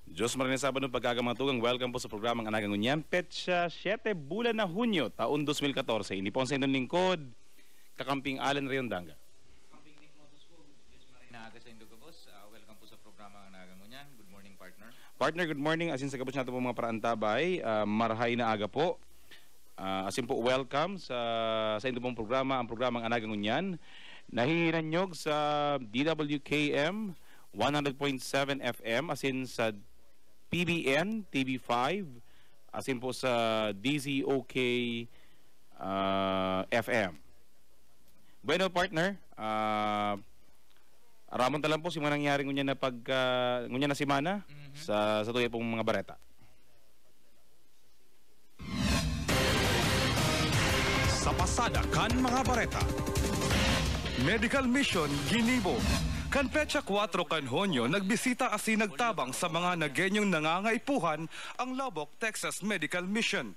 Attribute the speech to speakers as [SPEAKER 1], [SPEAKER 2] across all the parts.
[SPEAKER 1] Diyos maraming Sabado pagkagamatugang welcome po sa programang Anagang Unyan. Petsa 7 bulan na Hunyo, taon 2014. Hindi po ang sa inyong lingkod, Kakamping Alan Riondanga.
[SPEAKER 2] Kakamping Nick Motos po, Diyos maraming naaga sa Indo Gabos. Welcome po sa programang Anagang Unyan. Good morning, partner.
[SPEAKER 1] Partner, good morning. Asin sa gabos natin po mga paraantabay. Marhay na aga po. Asin po welcome sa inyong pong programa, ang programang Anagang Unyan. Nahihinanyog sa DWKM 100.7 FM, asin sa PBN, TV5, asin po sa DZOK FM. Bueno, partner, aramon talang po si mga nangyari ngunyan na simana sa tuya pong mga bareta.
[SPEAKER 3] Sa pasada kan mga bareta. Medical Mission Ginibo. Kan petsa 4 kan Hunyo, nagbisita asin nagtabang sa mga nagenyong nangangaipuhan ang Lubbock, Texas Medical Mission.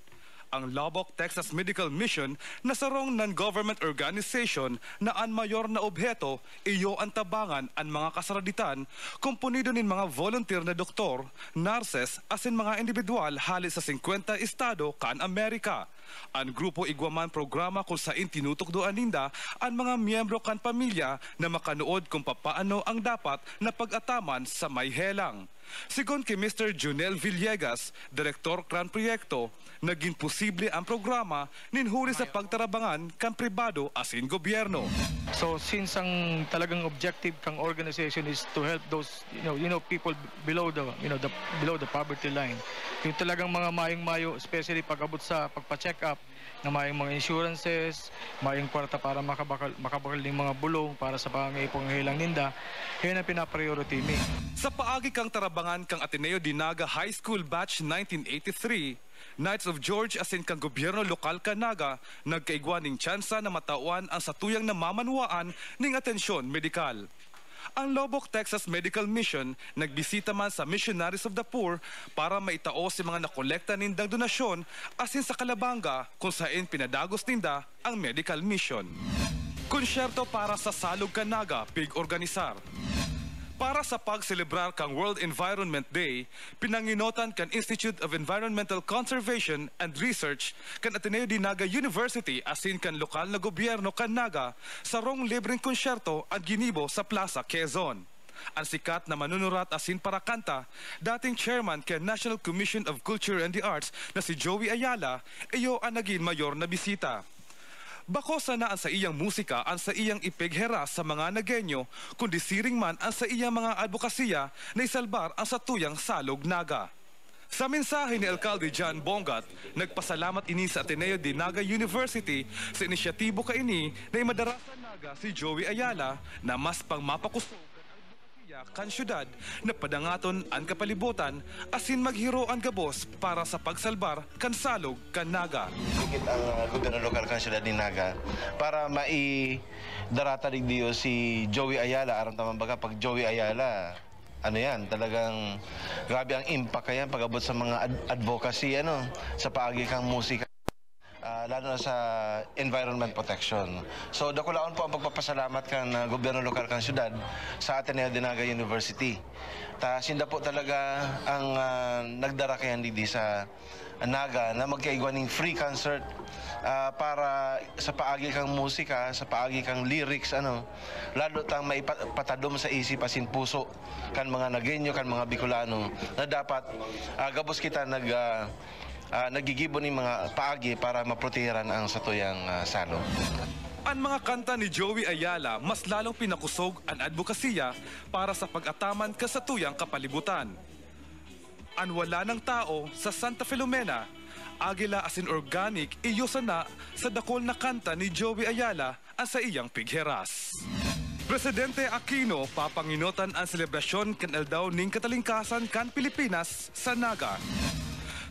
[SPEAKER 3] Ang Lubbock, Texas Medical Mission na sarong non-government organization na ang mayor na objeto iyo ang tabangan ang mga kasaraditan kumpunido nin mga volunteer na doktor, nurses asin mga individual halis sa 50 estado kan Amerika. Ang grupo igwaman programa kung saan tinutukdoan ninda ang mga miyembro kan pamilya na makanood kung papaano ang dapat na pag-ataman sa may helang. Sigon kay Mr. Junel Villegas, Direktor kan proyekto, naging posible ang programa ninhuli sa pagtarabangan kan pribado asin gobyerno.
[SPEAKER 4] So since ang talagang objective kang organization is to help those people below the poverty line. Yung talagang mga mayong-mayo, especially pag abot sa pagpa-check up na mayong mga insurances, mayong kwarta para makabakal ng mga bulong para sa pangaipangilang ninda, yun ang pinapriority mi.
[SPEAKER 3] Sa paagi kang tarabangan kang Ateneo Dinaga High School Batch 1983, Knights of George asin kang gobyerno lokal Kanaga, nagkaigwan ng tsansa na matauan ang satuyang namamanwaan ng atensyon medikal. Ang Lubbock, Texas Medical Mission nagbisita man sa Missionaries of the Poor para maitao si mga nakolekta nindang donasyon asin sa Kalabanga kung saan pinadagos ninda ang medical mission. Konsyerto para sa Salog Kanaga, pig-organisar. Para sa pagselebrar kang World Environment Day, pinanginotan kan Institute of Environmental Conservation and Research kan Ateneo Dinaga University asin kan lokal na gobyerno kan Naga sa rong libreng konsyerto at ginibo sa Plaza Quezon. Ang sikat na manunurat asin para kanta, dating chairman kan National Commission of Culture and the Arts na si Joey Ayala, iyo ang naging mayor na bisita. Bako sana ang sa iyang musika ang sa iyang ipigheras sa mga nagenyo, kundi siring man ang sa iyang mga advokasya na isalbar ang satuyang Salog Naga. Sa mensahe ni Alcalde John Bongat, nagpasalamat ini sa Ateneo Dinaga University sa inisyatibo kaini na imadarasan Naga si Joey Ayala na mas pang mapakusog kan syudad na padangaton ang kapalibutan asin maghiro ang gabos para sa pagsalbar kan Salog kan Naga.
[SPEAKER 5] Higit ang gobyerno lokal kan syudad ni Naga para maidarata digdiyo si Joey Ayala aron tamang baga pag Joey Ayala ano yan, talagang grabe ang impact yan pag-abot sa mga advocacy sa paagi kang musika. Lalo na sa environment protection. So dakulaon po ang pagpapasalamat kan gobyerno lokal kan syudad sa Ateneo Dinaga University. Sinda po talaga ang nagdara kayan di sa Naga na magkaigwan ng free concert para sa paagi kang musika, sa paagi kang lyrics lalo tang maipatadom sa isip asin puso kan mga Nagenyo, kan mga Bicolano na dapat gabos kita nagigibo ni mga paagi para maprotehiran ang satuyang salog.
[SPEAKER 3] Ang mga kanta ni Joey Ayala mas lalong pinakusog ang advokasya para sa pag-ataman ka sa tuyang kapalibutan. Ang wala ng tao sa Santa Filomena, Agila asin organic iyo sana sa dakol na kanta ni Joey Ayala ang sa iyang pigheras. Presidente Aquino papanginotan ang selebrasyon kan Eldaw ning katalingkasan kan Pilipinas sa Naga.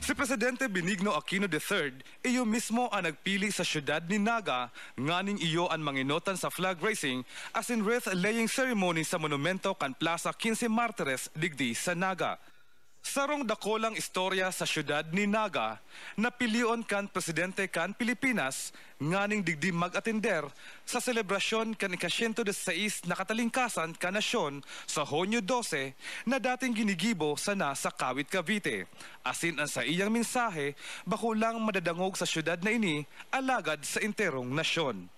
[SPEAKER 3] Si Presidente Benigno Aquino III, iyo mismo ang nagpili sa syudad ni Naga, nganing iyo ang manginotan sa flag raising as in wreath laying ceremony sa monumento kan Plaza 15 Martires digdi sa Naga. Sarong dakolang istorya sa syudad ni Naga, napilion kan presidente kan Pilipinas, nganing digdi mag-atender sa selebrasyon kan ika-116 na katalingkasan kan nasyon sa Hunyo 12 na dating ginigibo sa nasa Kawit, Cavite. Asin ang sa iyang mensahe, bakulang madadangog sa syudad na ini, alagad sa enterong nasyon.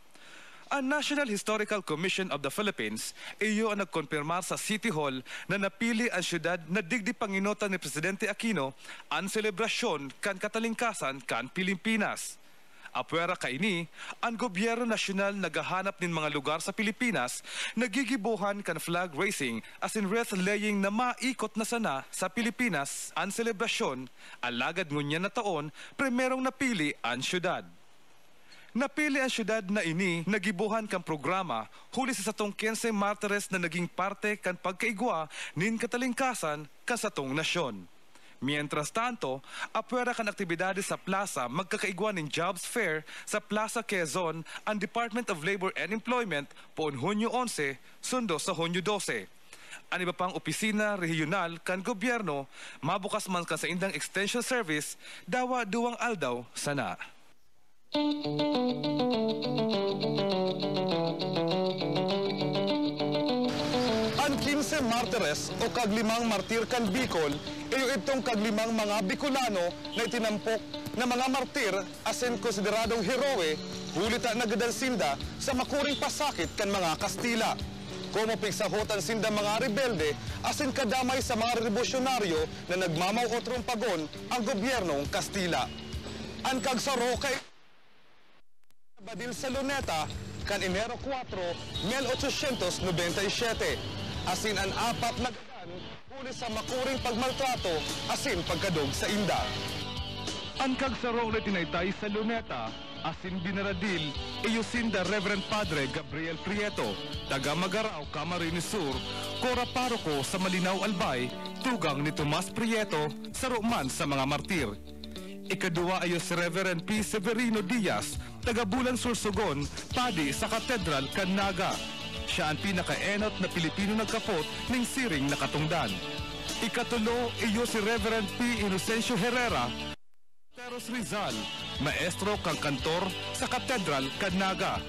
[SPEAKER 3] Ang National Historical Commission of the Philippines, iyo ang nagkonfirmar sa City Hall na napili ang syudad na digdi panginutan ni Presidente Aquino ang selebrasyon kan katalingkasan kan Pilipinas. Apwera kaini, ang gobyerno nasyonal nagahanap nin mga lugar sa Pilipinas nagigibuhan kan flag raising as in wreath laying na maikot na sana sa Pilipinas ang selebrasyon, alagad ngunya na taon, primerong napili ang syudad. Napili ang syudad na ini nagibuhan kang programa huli sa satong 15 martires na naging parte kan pagkaigwa nin katalingkasan kan satong nasyon. Mientras tanto, apwera kan aktibidades sa plaza magkakaigwa nin jobs fair sa Plaza Quezon ang Department of Labor and Employment poon Hunyo 11 sundo sa Hunyo 12. Ang iba pang opisina regional kan gobyerno mabukas man kan sa indang extension service dawa duwang aldaw sana.
[SPEAKER 6] Ang 15 martires o kaglimang martir kan Bicol, iyo itong kaglimang mga Bicolano na itinampok na mga martir asin konsideradong heroe, hulita nagadansinda sa makuring pasakit kan mga Kastila. Como pigsahotan sinda mga rebelde asin kadamay sa mga revolusyonaryo na nagmamaw o trumpagon ang gobyernong Kastila. Ang kagsaro kay Badil sa Luneta, kan Enero 4, 1897. Asin ang apat na gadan, huli sa makuring pagmaltrato, asin pagkadog sa inda.
[SPEAKER 3] Ang kagsaro na tinaytay sa Luneta, asin binaradil, iyusinda Reverend Padre Gabriel Prieto, taga Magaraw, Camarines Sur, kora paroko sa Malinaw Albay, tugang ni Tomas Prieto, saruman sa mga martir. Ikadua ayo si Reverend P. Severino Diaz, taga Bulan Sursogon, padi sa Katedral kan Naga. Siya ang pinaka-enot na Pilipino nagkapot ng siring na katungdan. Ikatulo iyo si Reverend P. Inocencio Herrera, Teros Rizal, maestro kang kantor sa Katedral kan Naga.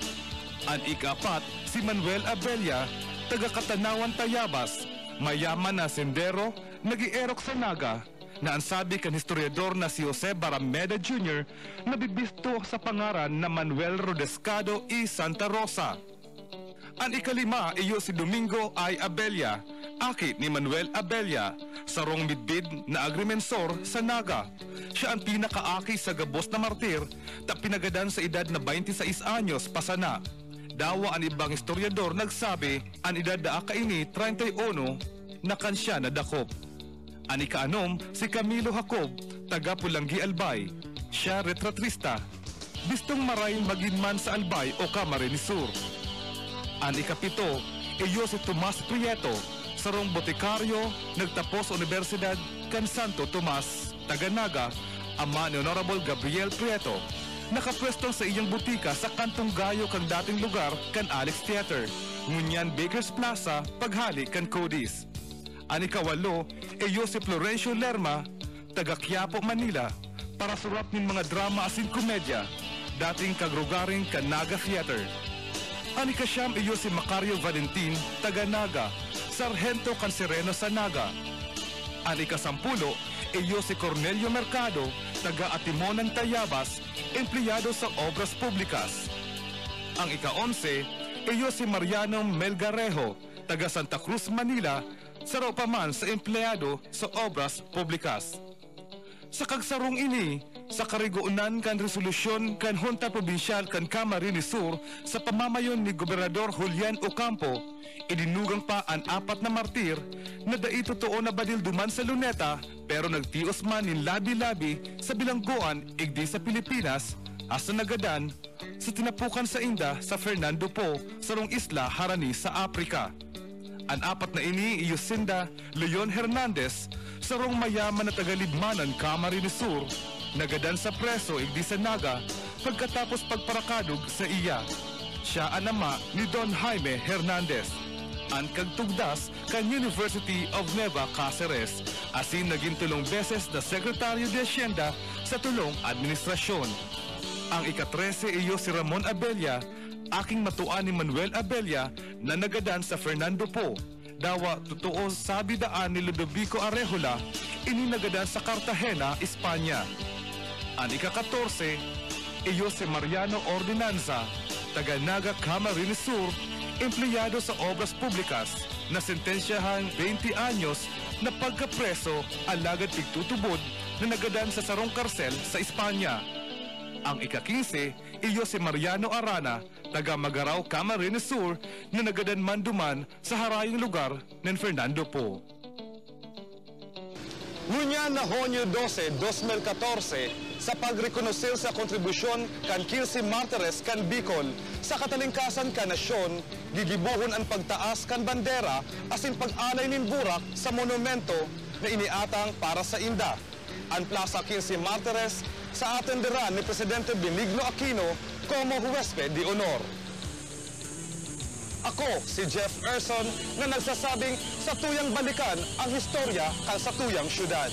[SPEAKER 3] Ang ika-apat si Manuel Abella, taga Katanawan Tayabas, mayaman na sendero, nag-ierok sa Naga, na ang sabi kan historiador na si Jose Barameda Jr. na bibisto sa pangaran na Manuel Rodescado y Santa Rosa. Ang ikalima iyo si Domingo I. Abella, aki ni Manuel Abella, sarong midbid na agrimensor sa Naga. Siya ang pinakaaki sa gabos na martir, ta pinagadan sa edad na 26 anyos pasana. Dawa ang ibang historiador nagsabi, ang edad da akaini 31 na kansya na dakop. Ang ikaanom, si Camilo Jacob, taga Pulanggi Albay. Siya retratrista. Bistong maray maginman sa Albay o Camarines Sur. Ang ikapito, iyo si Tomas Prieto, sarong botikaryo, nagtapos sa Universidad kan Santo Tomas, taga Naga, ama ni Honorable Gabriel Prieto. Nakapwestong sa iyang butika sa Kantong Gayo kang dating lugar kan Alex Theater, ngunyan Bakers Plaza, paghali kan Cody's. Ang ikawalo, iyo si Florencio Lerma, taga Quiapo, Manila, para surat ng mga drama asin komedya, dating kagrugaring kan Naga Theater. Ang ikasyam, iyo si Macario Valentin, taga Naga, sarhento kan Sereno sa Naga. Ang ikasampulo, iyo si Cornelio Mercado, taga Atimonan Tayabas, empleyado sa Obras Publicas. Ang ika-11, iyo si Mariano Melgarejo, taga Santa Cruz, Manila, saro pa man sa empleyado sa Obras Publicas. Sa kagsarong ini, sa kariguunan kan resolusyon kan Junta Provincial kan Camarines Sur sa pamamayon ni Gobernador Julian Ocampo, idinugang pa ang apat na martir na dai totoo na badil duman sa Luneta pero nagtios man nin labi-labi sa bilangguan igdi sa Pilipinas asa nagadan sa tinapukan sa Inda sa Fernando Po sarong isla harani sa Afrika. Ang apat na ini Yusinda Leon Hernandez, sarong mayaman na tagalibmanan Camarines Sur, nagadan sa preso igdi sa Naga pagkatapos pagparakadog sa iya. Siya ang ama ni Don Jaime Hernandez. Ang kagtugdas kan University of Nueva Cáceres, asin naging tulong beses na Sekretaryo de Hacienda sa tulong administrasyon. Ang ika-13 iyo si Ramon Abella, aking matuan ni Manuel Abella na nagadan sa Fernando Po. Dawa totoo sabi daan ni Ludovico Arejola, ininagadan sa Cartagena, Espanya. Ang ika-14 iyo si Mariano Ordinanza, taga Naga Camarines Sur, empleyado sa Obras Publicas, na sentensyahan 20 anyos na pagkapreso alagad tigtutubod na nagadan sa sarong karsel sa Espanya. Ang ika-15 iyo si Mariano Arana, taga Magaraw Camarines Sur, na nagadan manduman sa harayong lugar ng Fernando Po.
[SPEAKER 6] Ngunya na Honyo 12, 2014, sa pagrekonosil sa kontribusyon kan 15 martires kan Bicol sa katalingkasan kan nasyon, gigibuhon ang pagtaas kan bandera asin pag-alay nin burak sa monumento na iniatang para sa inda. Ang Plaza 15 Martires sa atenderan ni Presidente Benigno Aquino como huésped de honor. Ako si Jeff Erson na nagsasabing sa tuyang balikan ang historya kan sa tuyang syudad.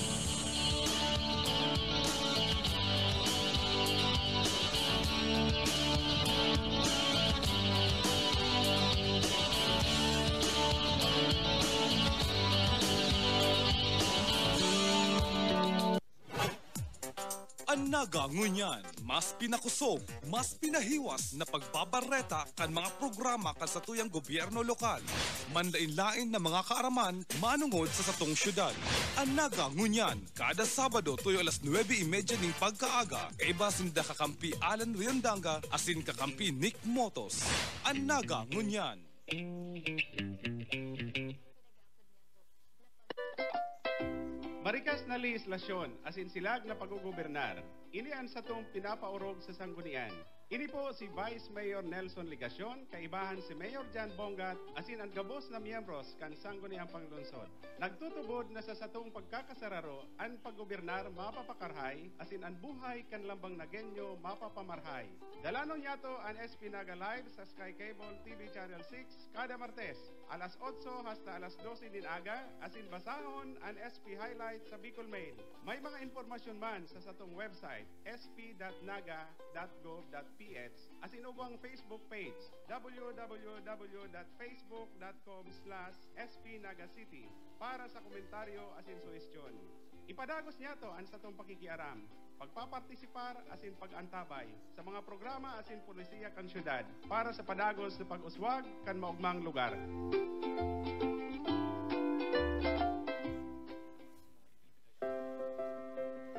[SPEAKER 3] Ang Naga ngunyan, mas pinakusog, mas pinahiwas na pagbabareta kan mga programa kan sa tuyang gobyerno lokal. Manlain-lain na mga kaaraman manungod sa satong syudad. Ang Naga ngunyan, kada Sabado tuyo alas 9:30 ning pagkaaga, kaiba sinda kakampi Alan Riondanga asin kakampi Nick Motos. Ang Naga ngunyan.
[SPEAKER 7] Marikas na legislasyon, asin silag na paggugobernar. Ini ang satong pinapaurog sa sanggunian. Ini po si Vice Mayor Nelson Ligacion, kaibahan si Mayor Jan Bongat, asin ang gabos na miyembros kan sangguniang panglungsod. Nagtutubod na sa satong pagkakasararo, ang paggobernar mapapakarhay, asin ang buhay kan lambang nagenyo mapapamarhay. Dalanon yato ang SP Naga Live sa Sky Cable TV Channel 6 kada Martes, alas 8 hasta alas 12 din aga, asin basahon ang SP Highlight sa Bicol Mail. May mga informasyon man sa satong website sp.naga.gov.ph asin ubang Facebook page www.facebook.com/spnagacity para sa komentaryo asin suhestyon. Ipadagos niya to ang satong pakikiaram, pagpapartisipar asin pag-antabay sa mga programa asin polisiya kan syudad para sa padagos na pag-uswag kan maugmang lugar.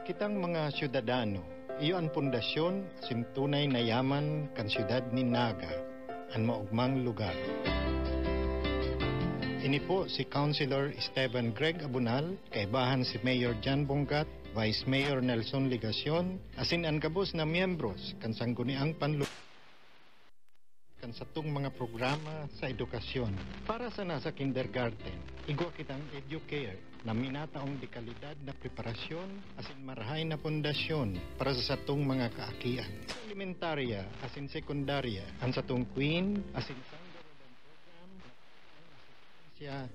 [SPEAKER 8] Kitang mga syudadano, iyo ang pundasyon asin tunay na yaman kan syudad ni Naga, ang maugmang lugar. Ini po si Councilor Esteban Greg Abunal, kaibahan si Mayor Jan Bongat, Vice Mayor Nelson Ligacion, asin ang kabos na miyembros kan sangguniang panlugar kan satong mga programa sa edukasyon. Para sa nasa kindergarten, igwa kitang EduCare na minataong dekalidad na preparasyon asin marahay na pundasyon para sa satong mga kaakian. Sa elementarya asin sekundarya, ang satong Queen asin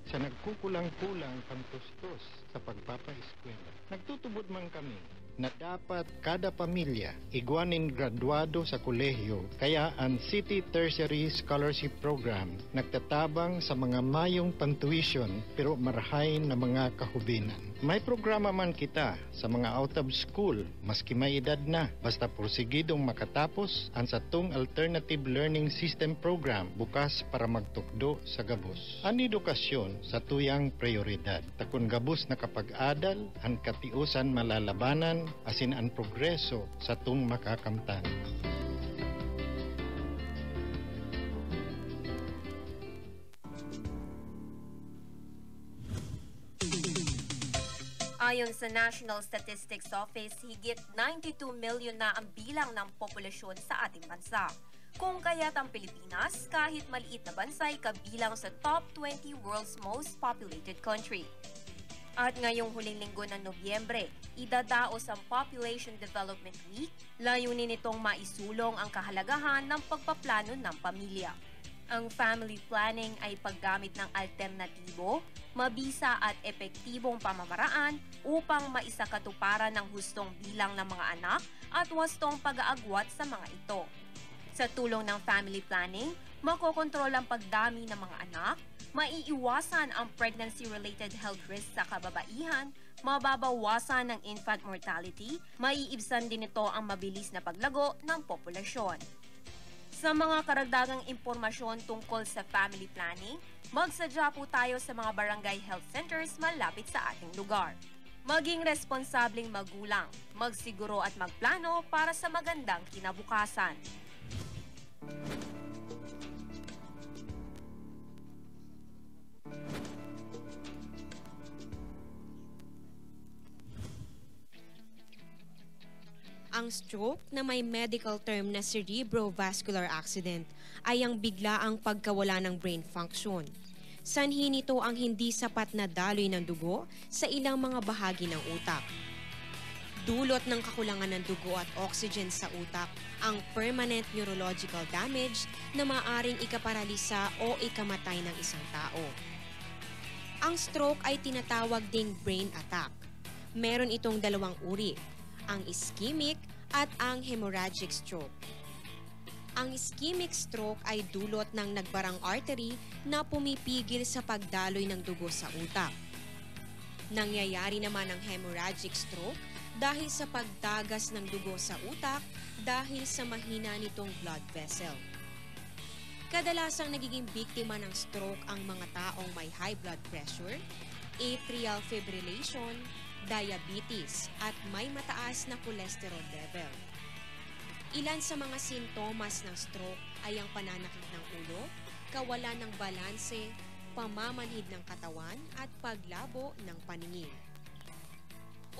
[SPEAKER 8] sa nagkukulang-kulang pangtustos sa pagpapaeskwela. Nagtutubod man kami na dapat kada pamilya igwanin graduado sa kolehiyo, kaya ang City Tertiary Scholarship Program nagtatabang sa mga mayong pantuition pero marahay na mga kahubinan. May programa man kita sa mga out of school, maski may edad na, basta porsigidong makatapos ang satong Alternative Learning System Program bukas para magtukdo sa gabos. Ang edukasyon sa tuyang prioridad. Takon gabos na kapag-adal, ang katiusan malalabanan, asin ang progreso sa tung makakamtan.
[SPEAKER 9] Ayon sa National Statistics Office, higit 92 million na ang bilang ng populasyon sa ating bansa. Kung kaya't ang Pilipinas, kahit maliit na bansa, ay kabilang sa top 20 world's most populated country. At ngayong huling linggo ng Nobyembre, idadaos ang Population Development Week, layunin nitong maisulong ang kahalagahan ng pagpaplano ng pamilya. Ang family planning ay paggamit ng alternatibo, mabisa at epektibong pamamaraan upang maisakatuparan ng hustong bilang ng mga anak at wastong pag-aagwat sa mga ito. Sa tulong ng family planning, makokontrol ang pagdami ng mga anak, maiiwasan ang pregnancy-related health risks sa kababaihan, mababawasan ng infant mortality, maiibsan din ito ang mabilis na paglago ng populasyon. Sa mga karagdagang impormasyon tungkol sa family planning, magsadya po tayo sa mga barangay health centers malapit sa ating lugar. Maging responsabling magulang, magsiguro at magplano para sa magandang kinabukasan.
[SPEAKER 10] Ang stroke na may medical term na cerebrovascular accident ay ang biglaang pagkawala ng brain function. Sanhi nito ang hindi sapat na daloy ng dugo sa ilang mga bahagi ng utak. Dulot ng kakulangan ng dugo at oxygen sa utak ang permanent neurological damage na maaring ikaparalisa o ikamatay ng isang tao. Ang stroke ay tinatawag ding brain attack. Meron itong dalawang uri, ang ischemic at ang hemorrhagic stroke. Ang ischemic stroke ay dulot ng nagbarang artery na pumipigil sa pagdaloy ng dugo sa utak. Nangyayari naman ang hemorrhagic stroke dahil sa pagdagas ng dugo sa utak dahil sa mahina nitong blood vessel. Kadalasang nagiging biktima ng stroke ang mga taong may high blood pressure, atrial fibrillation, diabetes at may mataas na cholesterol level. Ilan sa mga sintomas ng stroke ay ang pananakit ng ulo, kawalan ng balanse, pamamanhid ng katawan at paglabo ng paningin.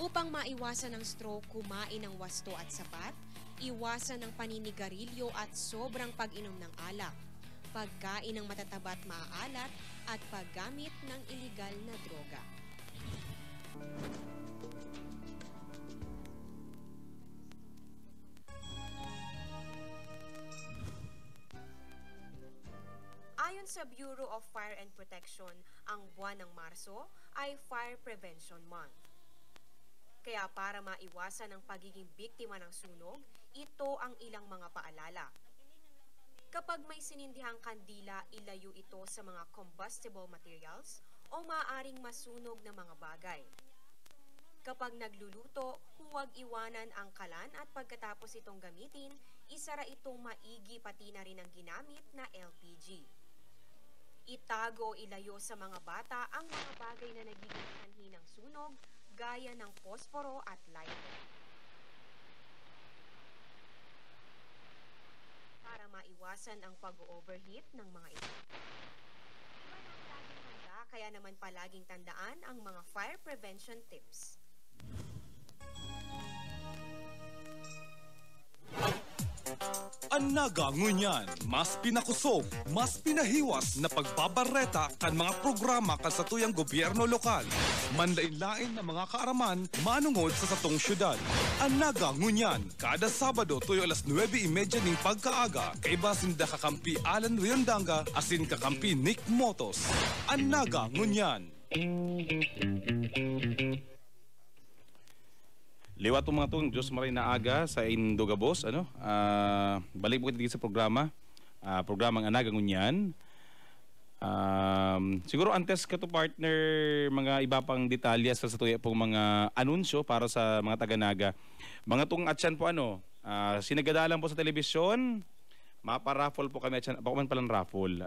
[SPEAKER 10] Upang maiwasan ang stroke, kumain ng wasto at sapat, iwasan ng paninigarilyo at sobrang pag-inom ng alak, pagkain ng matataba at maaalat at paggamit ng iligal na droga. Ayon sa Bureau of Fire and Protection, ang buwan ng Marso ay Fire Prevention Month. Kaya para maiwasan ang pagiging biktima ng sunog, ito ang ilang mga paalala. Kapag may sinindihang kandila, ilayo ito sa mga combustible materials o maaaring masunog na mga bagay. Kapag nagluluto, huwag iwanan ang kalan at pagkatapos itong gamitin, isara itong maigi pati na rin ang ginamit na LPG. Itago o ilayo sa mga bata ang mga bagay na nagiging sanhi ng sunog gaya ng posporo at lighter. Para maiwasan ang pag-overheat ng mga ito. Kaya naman palaging tandaan ang mga fire prevention tips.
[SPEAKER 3] Ang naga ngunyan, mas pinakusog, mas pinahiwas na pagbabareta kan mga programa kan sa tuyang gobyerno lokal. Manlain-lain na mga kaaraman manungod sa satong syudad. Ang naga ngunyan, kada Sabado tuyo alas 9:30 ning pagkaaga, kay basinda kakampi Alan Riondanga asin kakampi Nick Motos. Ang naga ngunyan.
[SPEAKER 1] Liwat mga itong Diyos maray na aga sa Indogabos. Balik po sa programa. Programang Anagang Unyan. Siguro antes ka to partner mga iba pang detalye sa tuya pong mga anunsyo para sa mga taga-naga. Mga itong atyan po sinagadalan po sa telebisyon. Mapa-raffle po kami atyan. Baka man palang raffle.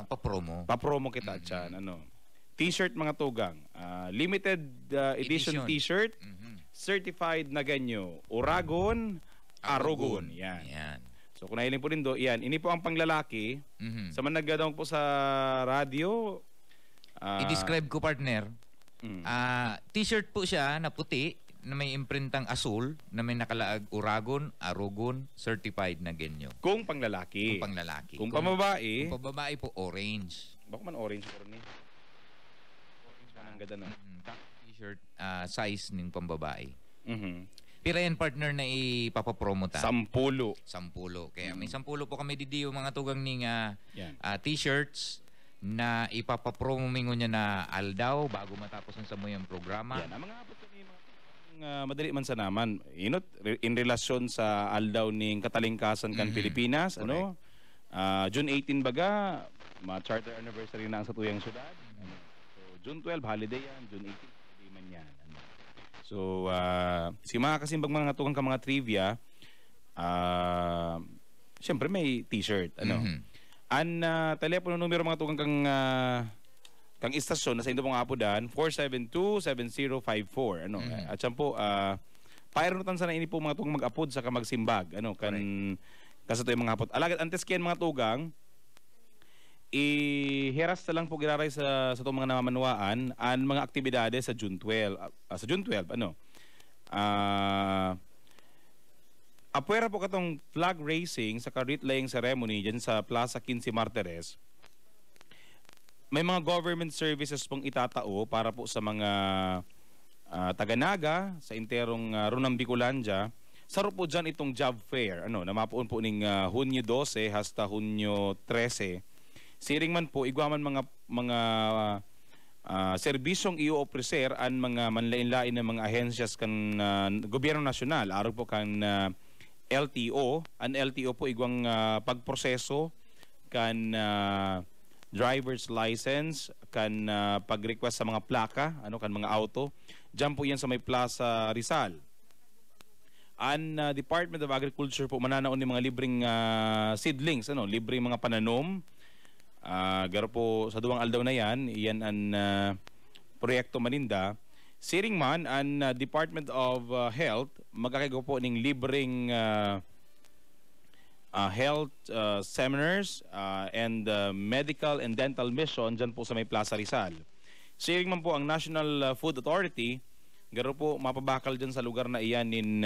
[SPEAKER 2] Pa-promo.
[SPEAKER 1] Pa-promo kita atyan. T-shirt mga tugang. Limited edition T-shirt. Certified na ganyo. Uragon, Arugon. Yan. So kung nahiling po rin yan. Ini po ang panglalaki. Sa man naggadawang po sa radio.
[SPEAKER 2] I-describe ko partner. T-shirt po siya na puti na may imprintang asul na may nakalaag Uragon, Arugon, Certified na ganyo.
[SPEAKER 1] Kung panglalaki. Kung pambabae.
[SPEAKER 2] Kung pambabae po orange.
[SPEAKER 1] Baka man orange po rin. Orange man ang ganda na.
[SPEAKER 2] T-shirt size ng pambabae. Pira yan partner na ipapapromote.
[SPEAKER 1] Sampulo.
[SPEAKER 2] Kaya may 10 po kami didiyo mga tugang ning
[SPEAKER 1] Yan.
[SPEAKER 2] t-shirts na ipapapromo mingo niya na aldaw bago matapos ang samuyang programa.
[SPEAKER 1] Yan. Ang mga abot kami madali man sa naman. In relasyon sa aldaw ning katalingkasan kan Pilipinas, ano? June 18 baga, ma-charter anniversary na ang sa tuyang syudad. So June 12 holiday yan, June 18 holiday man yan. Ano? So si mga kasimbag mga tugang ka mga trivia, syempre may t-shirt, ano? Ang telepono numero mga tugang kang istasyon na sa inyo pong apodan 472-7054 ano at siya po pairunutan sana ini po mga tugang mag-apod sa magsimbag ano kan kasatoy mga apod alagad antes kiyan mga tugang iheras na lang po giraray sa itong mga namamanwaan ang mga aktibidades sa June 12 ano apwera po katong flag racing sa wreath laying ceremony dyan sa Plaza 15 Martires. May mga government services pong itatao para po sa mga taga-Naga sa interong Runang Bicolandia. Saro po dyan itong job fair, ano, na mapuon po ning Hunyo 12 hasta Hunyo 13. Siring man po, igwaman mga serbisyong i-ofrecer an mga manlain-lain na mga ahensyas kan gobyerno nasyonal. Araw po kan LTO. An LTO po igwang pagproseso kan driver's license kan pag-request sa mga plaka ano kan mga auto diyan po yan sa may Plaza Rizal an Department of Agriculture po mananaon ni mga libreng seedlings ano libreng mga pananom garo po sa duwang aldaw na yan an proyekto maninda siring man an Department of Health magkakagawa po ning libreng health seminars and medical and dental mission dyan po sa may Plaza Rizal. Siring man po ang National Food Authority, garo po mapabakal dyan sa lugar na iyan ning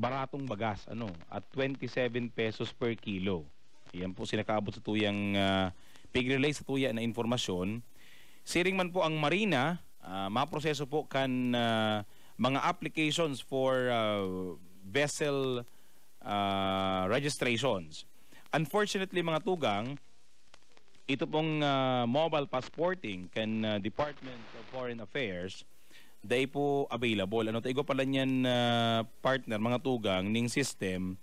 [SPEAKER 1] baratong bagas at 27 pesos per kilo. Iyan po sinakaabot sa tuyang pig-relay sa tuya na informasyon. Siring man po ang Marina, maproseso po kan mga applications for vessel registrations. Unfortunately mga tugang, ito pong mobile passporting kan Department of Foreign Affairs day po available. Ano tayo pala niyan partner mga tugang ning system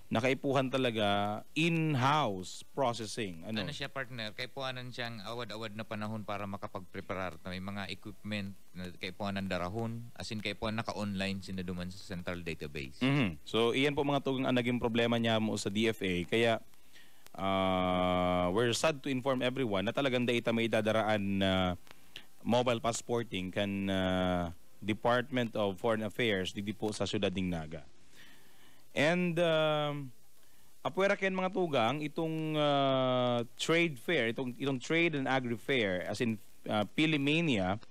[SPEAKER 1] nakaipuhan talaga in-house processing.
[SPEAKER 2] Ano siya partner? Kaipuhanan siyang awad-awad na panahon para makapag-preparar na may mga equipment na kaipuhanan darahon as in kaipuhan naka-online sinaduman sa central database.
[SPEAKER 1] So iyan po mga tugang ang naging problema niya mo sa DFA kaya we're sad to inform everyone na talagang data may dadaraan mobile passporting kan Department of Foreign Affairs dito po sa siyudad ng Naga. And apwera ken mga tugang itong trade fair, itong trade and agri fair as in Pilimania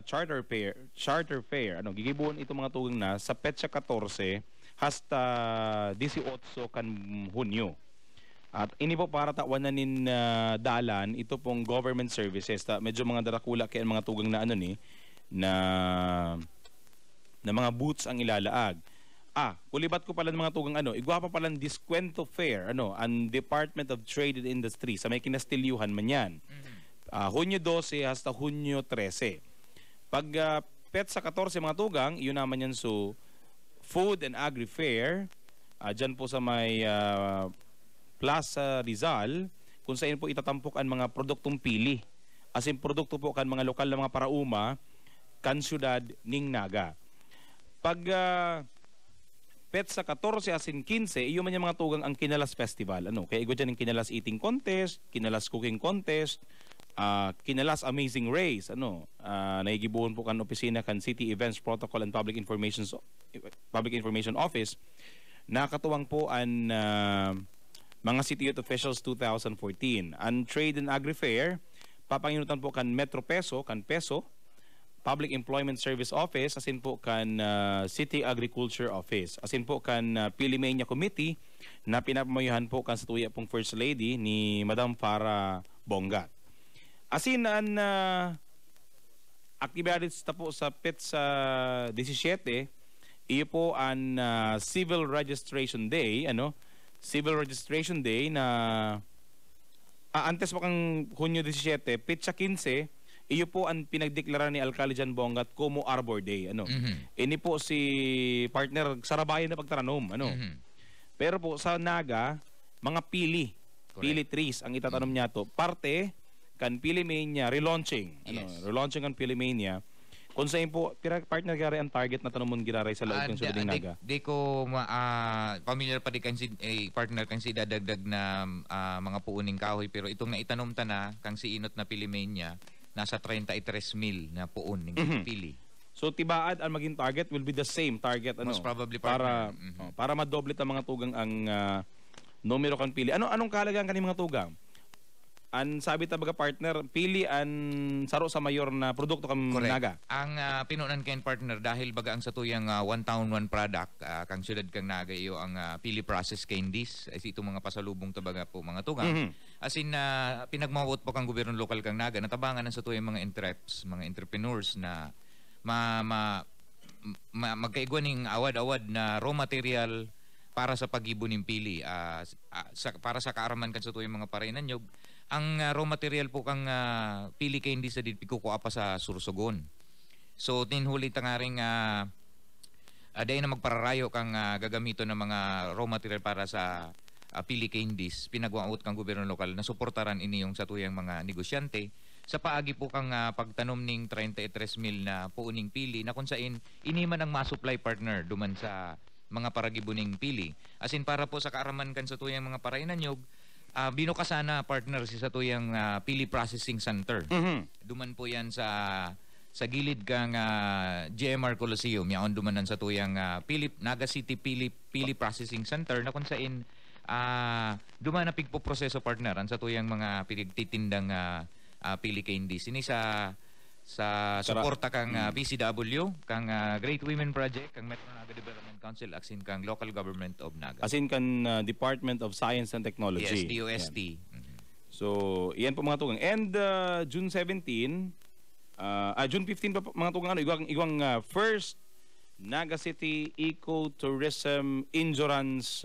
[SPEAKER 1] charter fair ano gigibuon itong mga tugang na sa petsa 14 hasta 18 kan Hunyo. At ini po para tawanan nin dalan ito pong government services medyo mga darakula kaya mga tugang na na mga booths ang ilalaag. Kulibat ko pala ng mga tugang igwapa pala ng Diskwento Fair ang Department of Trade and Industry sa may kinastilyuhan man yan. Hunyo 12 hasta Hunyo 13. Pag petsa 14 mga tugang, yun naman yan so Food and Agri Fair dyan po sa may Plaza Rizal kung saan po itatampok ang mga produktong pili. As in produkto po kan mga lokal na mga parauma kan syudad ning Naga. Pag petsa 14 as in 15, iyo man yung mga tugang ang Kinalas Festival. Kaya igwa dyan yung Kinalas Eating Contest, Kinalas Cooking Contest, Kinalas Amazing Race, naigibuon po kan opisina kan City Events Protocol and Public Information Office. Nakatuwang po ang mga City Youth Officials 2014. Ang Trade and Agri Fair, papanginutan po kan Metro Peso, kan Peso, Public Employment Service Office, asin po kan City Agriculture Office, asin po kan Pilimania Committee na pinapamayuhan po kan sa tuya pong First Lady ni Madam Farah Bongat. Asin ang aktibidades ta po sa PITSA 17, iyo po ang Civil Registration Day, ano? Civil Registration Day na antes po kang Hunyo 17, PITSA 15, iyo po ang pinagdeklara ni Alcalde Jan Bongat como Arbor Day, ano. Ini po si partner sarabayan na pagtaranom, ano. Pero po sa Naga, mga pili trees ang itatanom niya to. Parte kan Pilimania relaunching, ano, relaunching ang Pilimania. Kung saan po partner gari ang target na tanumon giraray sa loob ng Sulod ng Naga.
[SPEAKER 2] Di ko familiar pa di kan si partner kan si dadagdag na mga puuning kahoy, pero itong naitanom ta na kang si inot na Pilimania nasa 33,000 na puon ng pili.
[SPEAKER 1] So tibaad ang maging target will be the same target, ano.
[SPEAKER 2] Most probably
[SPEAKER 1] para para madoble ta mga tugang ang numero kan pili. Anong kahalagaan kaning mga tugang? An sabi ta baga partner, pili an saro sa mayor na produkto kam Naga.
[SPEAKER 2] Ang pinunan ken partner dahil baga ang satuyang one town one product kang syudad kang Naga iyo ang pili process candies ay ito mga pasalubong ta baga po mga tugang. As in pinagmawot po kang gobyerno lokal kang Naga natabangan ang satuyang mga entreps, mga entrepreneurs na magkaigwan ning awad-awad na raw material para sa pag-ibo ng pili para sa kaaraman kan satuyang mga parainan nyog. Ang raw material po kang pili kay hindi sa pikukuha pa sa Sursogon. So tinhuli ta nga rin dahil na magpararayo kang gagamito ng mga raw material para sa pili candies, pinagwaot kang gobyerno lokal na suportaran ini yung satuyang mga negosyante sa paagi po kang pagtanom ning 33,000 na puuning pili na kung saan iniman ang masupply partner duman sa mga paragibuning pili. As in para po sa kaaraman kan satuyang mga parainan nyog, binukasana partner si satuyang pili processing center. Duman po yan sa gilid kang GMR Coliseum. Yaon dumanan sa tuyang Naga City Pili Processing Center na kung saan duman na pigpo-proseso partner ang sa tuyang mga pinagtitindang pili candies. Ini sa suporta kang PCW, kang Great Women Project, kang Metro Naga Development Council, asin kang Local Government of Naga.
[SPEAKER 1] Asin kan Department of Science and Technology.
[SPEAKER 2] Yes, DOST.
[SPEAKER 1] So, iyan po mga tugang. And June 17, June 15 pa mga tugang, igwang first Naga City Eco-Tourism Endurance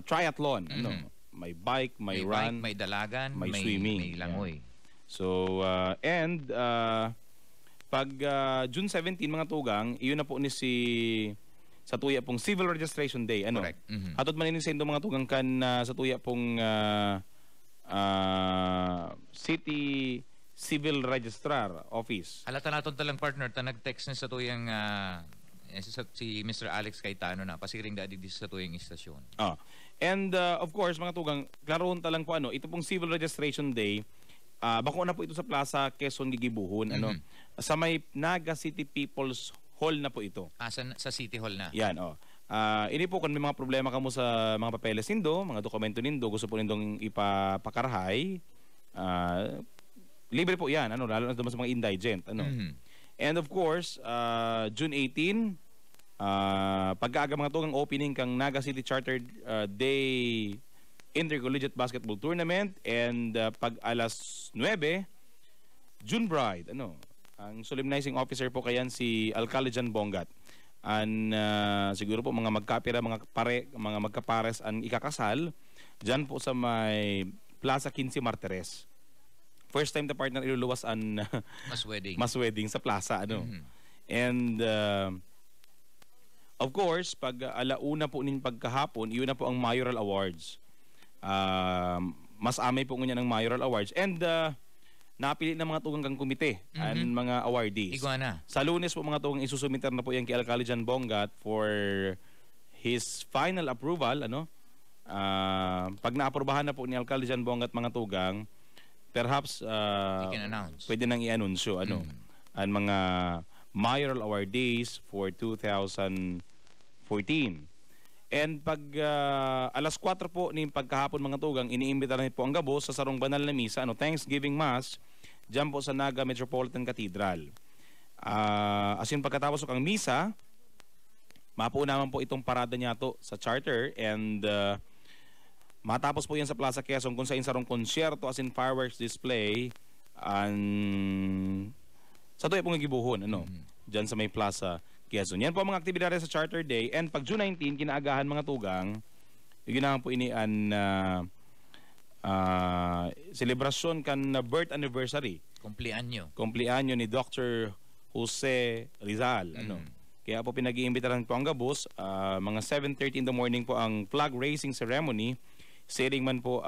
[SPEAKER 1] Triathlon. Ano? May bike, may run,
[SPEAKER 2] may dalagan,
[SPEAKER 1] may swimming,
[SPEAKER 2] may langoy.
[SPEAKER 1] So, pag June 17 mga tugang, iyon na po ni sa tuya pong Civil Registration Day. Ano?
[SPEAKER 2] Correct.
[SPEAKER 1] Hatod man ini sa mga tugang kan sa tuya pong City Civil Registrar Office.
[SPEAKER 2] Halata naton talang partner ta nag-text na sa tuyang si Mr. Alex Cayetano na pasiring dadi sa tuyang istasyon.
[SPEAKER 1] And of course mga tugang, klaroon talang po ito pong Civil Registration Day. Bako na po ito sa Plaza Quezon Gigibuhon, ano. Sa may Naga City People's Hall na po ito.
[SPEAKER 2] Sa City Hall na.
[SPEAKER 1] Yan, ini po kung may mga problema kamo sa mga papeles nindo, mga dokumento nindo, gusto po nindong ipapakarahay, libre po yan, ano, lalo na sa mga indigent, ano. And of course, June 18, pagkaaga mga tugang opening kang Naga City Chartered Day Intercollegiate Basketball Tournament, and pag alas 9, June Bride, ano, ang solemnizing officer po kayan si Alcalde Jan Bongat. Siguro po mga magkapira, mga magkapares ang ikakasal dyan po sa may Plaza 15 Martires. First time the partner iluluwas an mas wedding sa plaza, ano. And of course, pag alauna po ning pagkahapon, iyon na po ang Mayoral Awards. Mas amay po ngunyan ng Mayoral Awards, and napili ng mga tugang kang komite ang mga awardees.
[SPEAKER 2] Iguana.
[SPEAKER 1] Sa Lunes po mga tugang isusumiter na po yan kay Alcalde Jan Bongat for his final approval, ano. Pag naaprubahan na po ni Alcalde Jan Bongat mga tugang, perhaps pwede nang i-anunsyo, ano, ang mga Mayoral Awardees for 2014. And pag alas 4 po ni pagkahapon mga tugang, iniimbita na po ang gabos sa sarong banal na misa, ano, Thanksgiving Mass, dyan po sa Naga Metropolitan Cathedral. As in pagkatapos ng misa, mapuo naman po itong parada niya to sa charter, and matapos po yan sa Plaza Quezon kung saan sarong konsyerto as in fireworks display, sa tuya pong gibuhon, dyan sa may Plaza, Quezon. Yan po ang mga aktibidades sa Charter Day. And pag June 19, kinaagahan mga tugang, yung ginahan po inian na selebrasyon kan na birth anniversary. Kumplianyo ni Dr. Jose Rizal. Kaya po pinag-iimbitaran po ang gabos. Mga 7:30 in the morning po ang flag raising ceremony. Sailing man po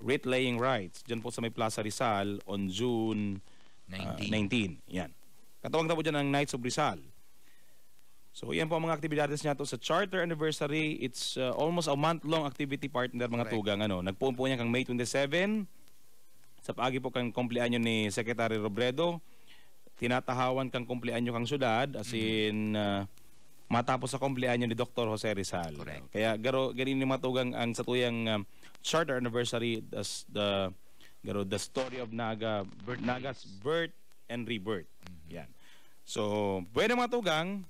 [SPEAKER 1] wreath laying rites. Diyan po sa may Plaza Rizal on June 19. Yan. Katawag na po dyan ang Knights of Rizal. So yan po ang mga aktibidades niya to sa Charter Anniversary. It's almost a month-long activity, partner, mga tugang. Nagpuon po niya kang May 27. Sa paagi po kang kumpleanyo ni Secretary Robredo. Tinatahawan kang kumpleanyo kang syudad. As in, matapos sa kumpleanyo ni Dr. Jose Rizal. Kaya ganin ni mga tugang ang sa tuyang Charter Anniversary, the story of Naga's birth and rebirth. Yan. So, bueno mga tugang,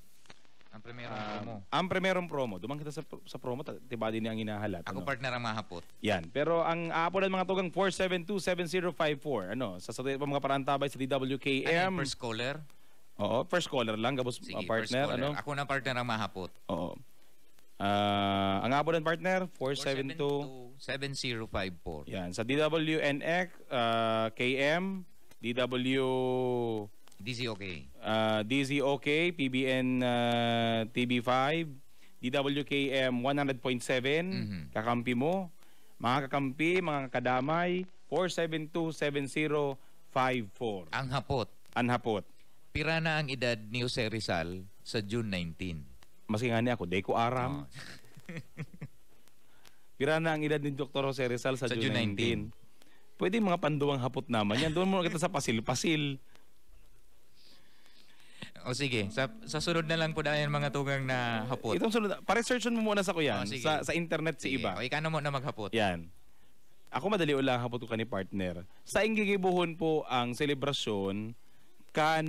[SPEAKER 1] ang primerong promo. Dumang kita sa promo, tiba din ang hinahalat.
[SPEAKER 2] Ako partner ang mahapot.
[SPEAKER 1] Yan. Pero ang aapodan mga tugang 472-7054. Sa mga parantabay sa DWKM.
[SPEAKER 2] First caller?
[SPEAKER 1] Oo, first caller lang. Gabos partner.
[SPEAKER 2] Ako na partner ang mahapot.
[SPEAKER 1] Oo. Ang aapodan partner,
[SPEAKER 2] 472-7054.
[SPEAKER 1] Yan. Sa DWNX, KM,
[SPEAKER 2] DZOK.
[SPEAKER 1] DZOK, PBN TV5, DWKM 100.7, kakampi mo. Mga kakampi, mga kadamay, 472-7054.
[SPEAKER 2] Ang hapot. Pira na ang edad ni Jose Rizal sa June 19.
[SPEAKER 1] Maski nga ni ako, day ko aram. Pira na ang edad ni Dr. Jose Rizal sa June 19. Pwede mga panduwang hapot naman. Yan, doon muna kita sa pasil-pasil.
[SPEAKER 2] O sige, sa sunod na lang po dahil mga tugang na hapot.
[SPEAKER 1] Itong sunod, pa-research mo muna sa ko yan. Sa internet si iba.
[SPEAKER 2] O ikaw na mo na maghapot.
[SPEAKER 1] Yan. Ako madali ulang hapot ko ka ni partner. Sa inggigibuhon po ang selebrasyon kan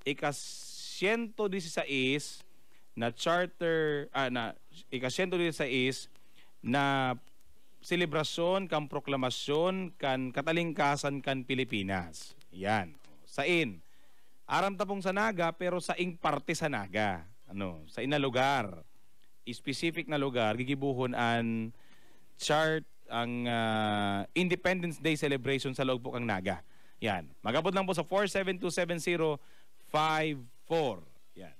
[SPEAKER 1] ika-116 na charter, ika-116 na selebrasyon kan proklamasyon kan katalingkasan kan Pilipinas. Yan. Sain. Aram tapong sa Naga pero sa ing parte sa Naga. Sa ina lugar. Specific na lugar gigibuhon an chart ang Independence Day celebration sa loob po kang Naga. Yan. Magabot lang po sa 472-7054. Yan.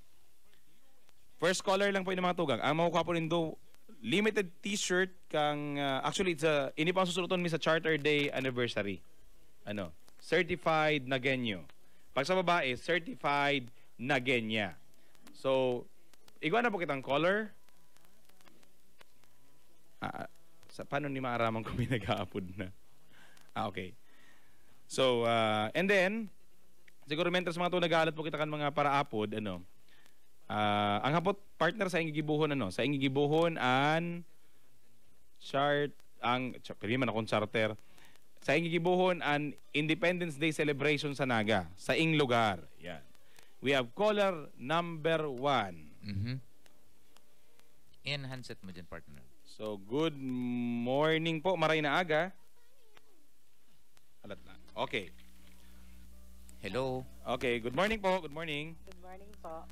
[SPEAKER 1] First caller lang po yung mga tugang. Ang makukuha po nindo limited t-shirt kang actually it's ini pa susunuton mi sa Charter Day anniversary. Certified Nagenyo. Pag sa babae, certified Nagenya. So, igwa na po kitang color. Paano ni maaraman kung may nag-aapod na? Okay. So, and then, siguro mentres mga ito nag-aalat po kita kan mga para-apod, ang hapot partner sa ingigibuhon, sa ingigibuhon pwede man akong charter, sa ingigibuhon an Independence Day celebration sa Naga, sa ing lugar. Yan. We have caller number 1.
[SPEAKER 2] In handset mo dyan, partner.
[SPEAKER 1] So, good morning po. Maray na aga. Alat na. Okay.
[SPEAKER 2] Hello.
[SPEAKER 1] Okay, good morning po. Good morning.
[SPEAKER 11] Good morning po.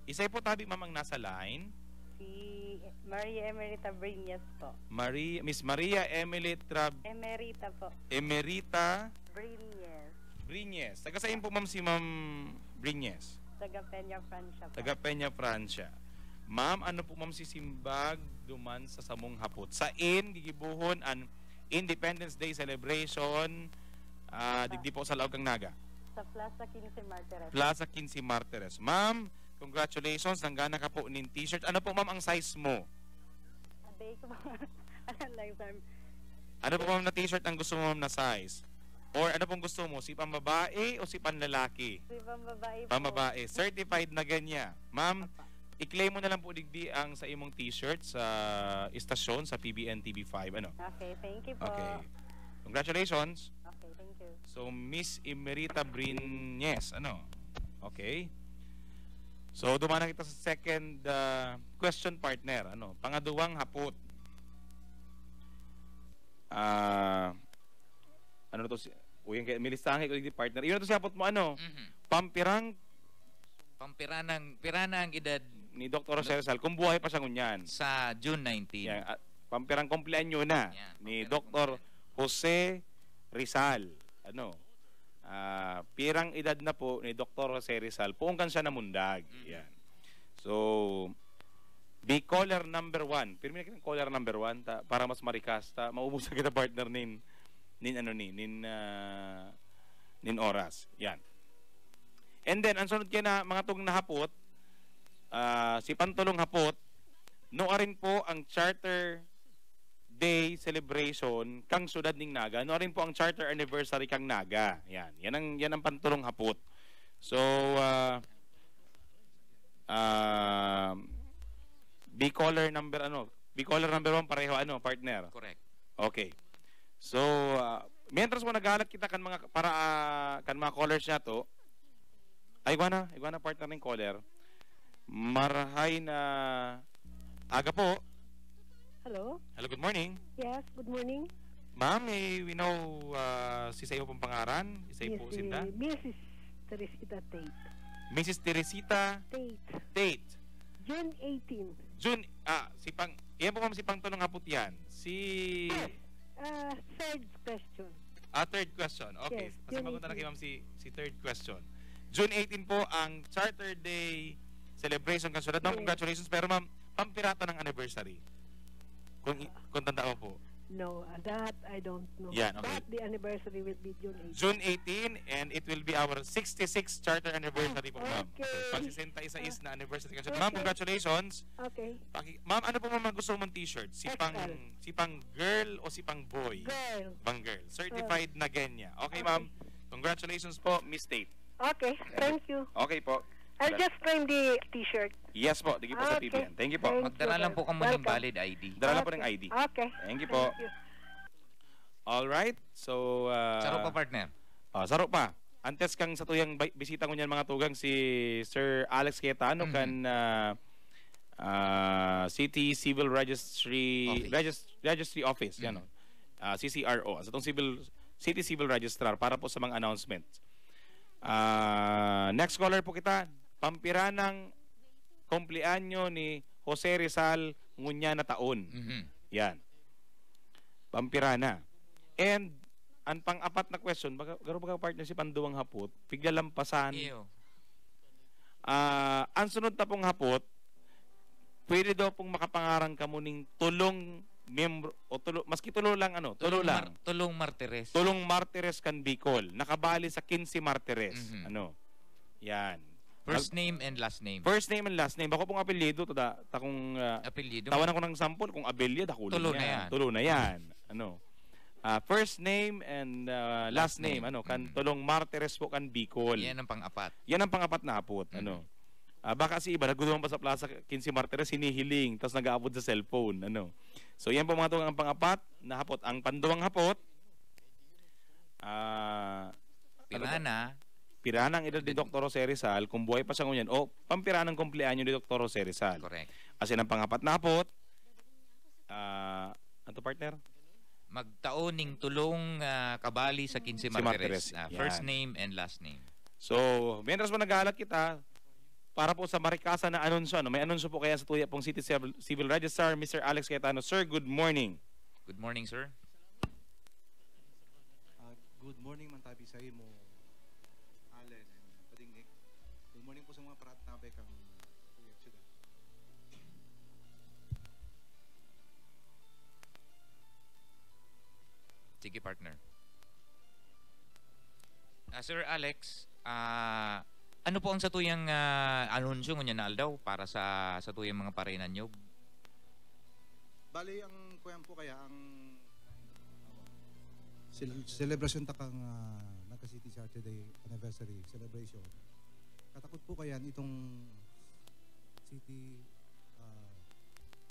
[SPEAKER 1] Isay po tabi mamang nasa line.
[SPEAKER 11] Si Maria Emerita Briñez po.
[SPEAKER 1] Miss Maria
[SPEAKER 11] Emerita po.
[SPEAKER 1] Emerita
[SPEAKER 11] Briñez.
[SPEAKER 1] Taga saan po ma'am si Ma'am Briñez?
[SPEAKER 11] Taga Peña, Francia po.
[SPEAKER 1] Taga Peña, Francia. Ma'am, ano po ma'am si Simbag duman sa samong hapot? Sa gigibuhon an Independence Day celebration digdi po sa Laog kang Naga.
[SPEAKER 11] Sa Plaza 15 Martires.
[SPEAKER 1] Plaza 15 Martires. Ma'am, congratulations. Nanggana ka po ng t-shirt. Ano po ma'am ang size mo?
[SPEAKER 11] Sabi ko
[SPEAKER 1] ano po ma'am na t-shirt ang gusto mo ma'am na size? Or ano pong gusto mo? Si pambabae o si panlalaki?
[SPEAKER 11] Si pambabae po.
[SPEAKER 1] Pambabae. Certified na ganyan. Ma'am, i-claim mo na lang po digdi ang sa imong t-shirt sa istasyon sa PBN TV5.
[SPEAKER 11] Okay, thank you po.
[SPEAKER 1] Okay. Congratulations.
[SPEAKER 11] Okay, thank you.
[SPEAKER 1] So, Miss Emerita Briñez. Okay. So, dumana kita sa second question, partner. Pangaduwang hapot. to si uyang kay milistangi ko di partner. Iyon to si hapot mo ano? Pampirang
[SPEAKER 2] Pirana ang edad
[SPEAKER 1] ni Dr. Jose Rizal kung buhay pa siya ngunyan.
[SPEAKER 2] sa June 19.
[SPEAKER 1] Yan, at pampirang kumpleanyo na
[SPEAKER 2] Yan,
[SPEAKER 1] ni
[SPEAKER 2] pampirang
[SPEAKER 1] Dr. Jose Rizal. Ano? Pirang edad na po ni Dr. Jose Rizal. Puungkan siya na mundag. Yan. So, be caller number 1. Pirmi na kitang caller number 1 para mas marikas ta maubos na kita partner nin oras. Yan. And then ang sunod kaya na mga tug nahapot si Pantulong Hapot no rin po ang Charter Day celebration kang sudad ning Naga. No rin po ang charter anniversary kang Naga. Yan. Yan ang Pantulong Hapot. So be caller number 1 pareho partner.
[SPEAKER 2] Correct.
[SPEAKER 1] Okay. So mientras mo nagalat kita kan mga kan mga callers na to ay iguana partner ng caller. Marhay na aga po.
[SPEAKER 12] Hello?
[SPEAKER 1] Hello, good morning.
[SPEAKER 12] Yes, good morning.
[SPEAKER 1] Ma'am, we know si sayo pong pangaran, isa po sinda.
[SPEAKER 12] Mrs. Teresita Tate.
[SPEAKER 1] Mrs. Teresita Tate.
[SPEAKER 12] June 18.
[SPEAKER 1] Yan po ma'am si Pangtulong Hapot yan.
[SPEAKER 12] Third question.
[SPEAKER 1] Third question. Okay.
[SPEAKER 12] Yes,
[SPEAKER 1] Kasi
[SPEAKER 12] June
[SPEAKER 1] magunta na
[SPEAKER 12] 18.
[SPEAKER 1] kay ma'am si third question. June 18 po ang Charter Day celebration kasunod. Ma'am, congratulations. Pero ma'am, pampirata ng anniversary. Kung tanda mo po.
[SPEAKER 12] No, that I don't know.
[SPEAKER 1] Yan, okay.
[SPEAKER 12] But the anniversary will be June 18.
[SPEAKER 1] June 18 and it will be our 66th charter anniversary po, ma'am.
[SPEAKER 12] Okay.
[SPEAKER 1] Pag-61 na anniversary kasunod. Ma'am, congratulations.
[SPEAKER 12] Okay.
[SPEAKER 1] Ma'am, ano po ma'am gusto mong t-shirt? Si pang girl o si pang boy?
[SPEAKER 12] Girl.
[SPEAKER 1] Pang girl. Certified na genya. Okay, ma'am. Congratulations po, Miss Tate.
[SPEAKER 12] Okay, thank you.
[SPEAKER 1] Okay po.
[SPEAKER 12] I'll just frame the t-shirt.
[SPEAKER 1] Yes po, digi po sa PBN. Thank you po.
[SPEAKER 2] Magdala lang po kamo ng valid ID.
[SPEAKER 1] Dala lang po ng ID.
[SPEAKER 12] Okay.
[SPEAKER 1] Thank you po. All right. So
[SPEAKER 2] Saro pa partner.
[SPEAKER 1] Saro pa. Antes kang sa tuyang bisita ko niyan mga tugang si Sir Alex Cayetano kan City Civil Registry Office yan CCRO. Sa tong City Civil Registrar para po sa mga announcements. Next caller po kita. Pampiranang kumpleanyo ni Jose Rizal ngunya na taon. Yan. Pampirana. And ang pang-apat na question, garo ba partner si Panduwang Hapot, bigla lampasan. Ang sunod na pong hapot, pwede daw pong makapangarang kamo ning tulong membro o maski tulo lang
[SPEAKER 2] Tulong Martires.
[SPEAKER 1] Tulong Martires kan Bicol. Nakabali sa 15 Martires. Yan.
[SPEAKER 2] First name and last name.
[SPEAKER 1] First name and last name. Bako pong apelyido to takong
[SPEAKER 2] apelyido.
[SPEAKER 1] Tawanan ko ng sample kung abelya dako
[SPEAKER 2] Tulo na yan.
[SPEAKER 1] Tulo na yan. First name and last name. Kan tulong Martires po kan Bicol.
[SPEAKER 2] Yan ang pang-apat.
[SPEAKER 1] Yan ang pang-apat na hapot. Baka si iba nagudulong pa sa plaza 15 Martires hinihiling tapos nag-aabot sa cellphone. So yan po mga tugang ang pang-apat na hapot. Ang panduwang hapot Piranang edad ni Dr. Jose Rizal kung buhay pa siya ngunyan o pampiranang kumpleanyo ni Dr. Jose Rizal.
[SPEAKER 2] Correct.
[SPEAKER 1] As in ang pangapat na hapot ano partner?
[SPEAKER 2] Magtaoning tulong kabali sa 15 Martires. First name and last name.
[SPEAKER 1] So, mientras mo nagalat kita para po sa marikasa na anunsyo. May anunsyo po kaya sa tuya pong City Civil Registrar, Mr. Alex Cayetano. Sir, good morning.
[SPEAKER 2] Good morning, sir.
[SPEAKER 13] Good morning, mantabi sa imo, Allen and Padingnik. Good morning po sa mga paratnabay kang tuyat syudad.
[SPEAKER 2] Sige, partner. Sir Alex, ano po ang satuyang anunsyo ngunyan na aldaw para sa satuyang mga parenan nyo?
[SPEAKER 13] Bali, ang kuyan po kaya, ang celebration takang Naka-City Charter Day Anniversary Celebration. Katakot po kaya itong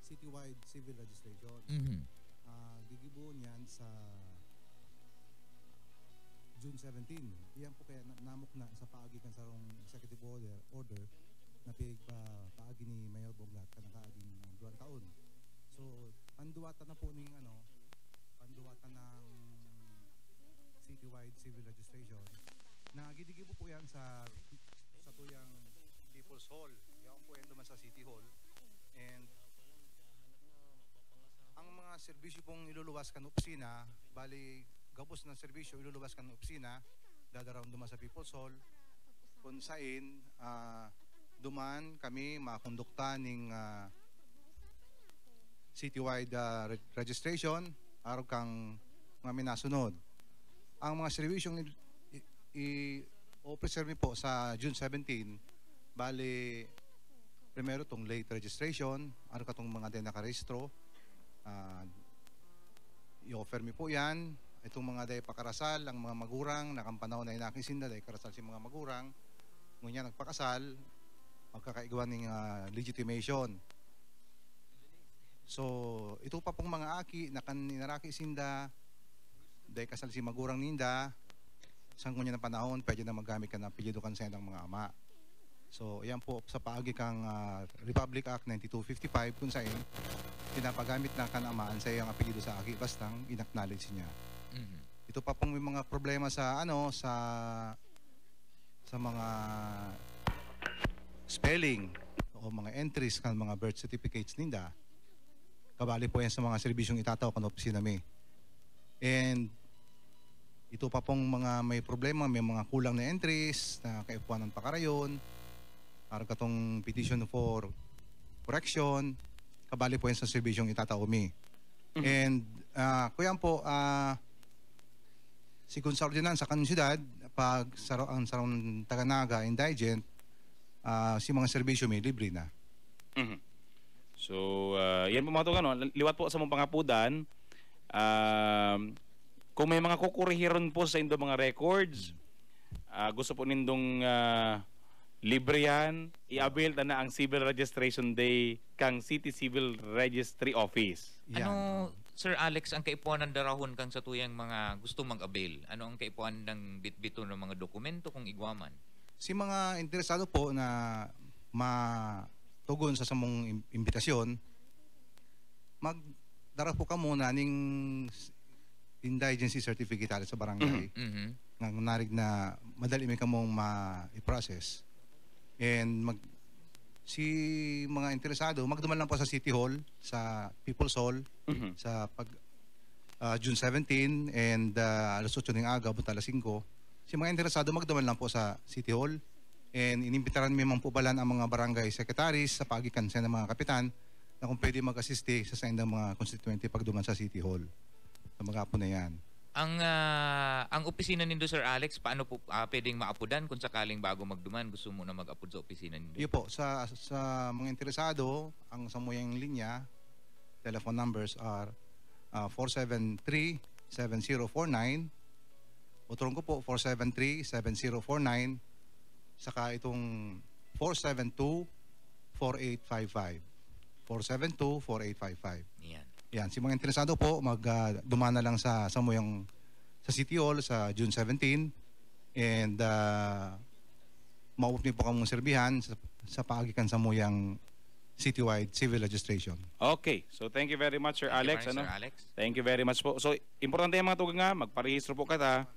[SPEAKER 13] citywide civil registration. Gigibuon yan sa June 17. Iyan po kaya namok na sa paagi kan sarong executive order na paagi ni Mayor Bonglat kan nakaaging 2 taon. So panduwatan na po ning panduwatan ng citywide Digidigi po yan sa tuyang People's Hall. Yan po yan naman sa City Hall. And ang mga serbisyo pong iluluwas kan opisina, bali gabos ng serbisyo iluluwas kan opisina, dadaraw duman sa People's Hall, kung saan duman kami makondukta ng citywide registration araw kang mga minasunod. Ang mga serbisyong i-officer mi po sa June 17, bali primero tong late registration, araw katong mga din nakarehistro, i-offer mi po yan. Itong mga day pakarasal, ang mga magurang, nakampanaw na inakisinda, day karasal si mga magurang, ngunya nagpakasal, magkakaigwan ng legitimation. So, ito pa pong mga aki, nakanaraki sinda, day kasal si magurang ninda, sang ngunya na panahon, pwede na magamit ka na apelyido kan sa ng mga ama. So, yan po sa paagi kang Republic Act 9255 kung saan pinapagamit na kanamaan sa iyang apelyido sa aki bastang inacknowledge niya. Ito pa pong may mga problema sa sa mga spelling o mga entries kan mga birth certificates ninda. Kabali po yan sa mga serbisyong itataw kan opisina mi. And ito pa pong mga may problema, may mga kulang na entries na kaipuan ng pakarayon, para katong petition for correction, kabali po yan sa serbisyong itataw mi. And kuyan po, si Consul Ordinanza sa kansyudad, pag ang sarong Taganaga indigent, si mga serbisyo may libre na.
[SPEAKER 1] So, yan po mga ito, liwat po sa mong pangapudan. Kung may mga kukurihiron po sa inyong mga records, gusto po nindong libre yan, i-avail na ang Civil Registration Day kang City Civil Registry Office.
[SPEAKER 2] Ano, Sir Alex, ang kaipuanan darahon kang sa tuyang mga gusto mag-avail? Ano ang kaipuanan ng bitbito ng mga dokumento kung igwaman?
[SPEAKER 13] Si mga interesado po na matugon sa samong imbitasyon, magdara po ka muna ning indigency certificate sa barangay. Nang narig na madali may kamong ma-process. And si mga interesado, magduman lang po sa City Hall, sa People's Hall, sa June 17 and alas 8 ng aga, buta alas 5. Si mga interesado, magduman lang po sa City Hall and inimbitaran may mampubalan ang mga barangay secretaries sa pagikan sa mga kapitan na kung pwede mag-assiste sa ng mga constituente pagduman sa City Hall. Sa mga po na yan.
[SPEAKER 2] Ang opisina nindo, Sir Alex, paano po pwedeng maapudan kung sakaling bago magduman gusto mo na mag-apod sa opisina nindo?
[SPEAKER 13] Iyo po, sa mga interesado, ang samuyang linya, telephone numbers are 473-7049, uturong ko po 473-7049, saka itong 472-4855. 472-4855.
[SPEAKER 2] Yan.
[SPEAKER 13] Yan, si mga interesado po, dumana lang sa samuyang sa City Hall sa June 17 and maupni po kamong serbihan sa paagikan samuyang citywide civil registration.
[SPEAKER 1] Okay, so thank you very much, Sir Alex.
[SPEAKER 2] Sir Alex.
[SPEAKER 1] Thank you very much po. So, importante yung mga tugang nga, magparehistro po kata.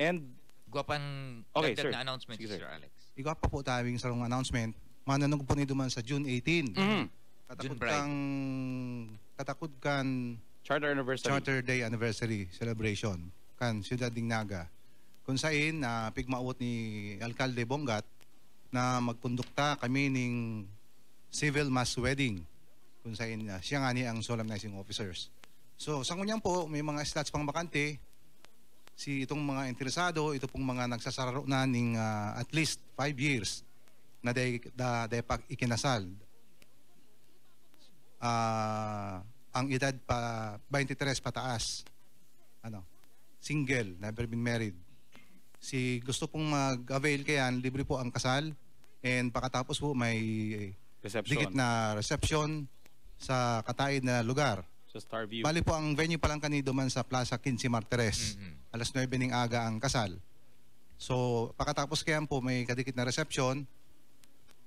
[SPEAKER 1] And
[SPEAKER 2] Guwapang
[SPEAKER 1] okay,
[SPEAKER 2] dagdag
[SPEAKER 1] sir.
[SPEAKER 2] na announcement,
[SPEAKER 1] Sige,
[SPEAKER 2] Sir Alex.
[SPEAKER 13] Igwa pa po tawing sarong announcement. Mananog po ni duman sa June 18. Katakod kan
[SPEAKER 1] Charter Anniversary.
[SPEAKER 13] Charter Day Anniversary Celebration kan Ciudad Dignaga. Kung saan pigmaot ni Alcalde Bongat na magkondukta kami ning civil mass wedding. Kung saan siya nga ni ang solemnizing officers. So sa ngunyan po may mga slots pang bakante. Si itong mga interesado, ito pong mga nagsasararo na ning at least 5 years na day pag ikinasal. Ang edad pa 23 pataas. Single, never been married. Si gusto pong mag-avail kayan, libre po ang kasal and pagkatapos po may digit na reception sa kataid na lugar.
[SPEAKER 1] Sa Starview.
[SPEAKER 13] Bali po ang venue pa lang kanido man sa Plaza 15 Martires. Alas 9 ng aga ang kasal. So pagkatapos kayan po may kadikit na reception,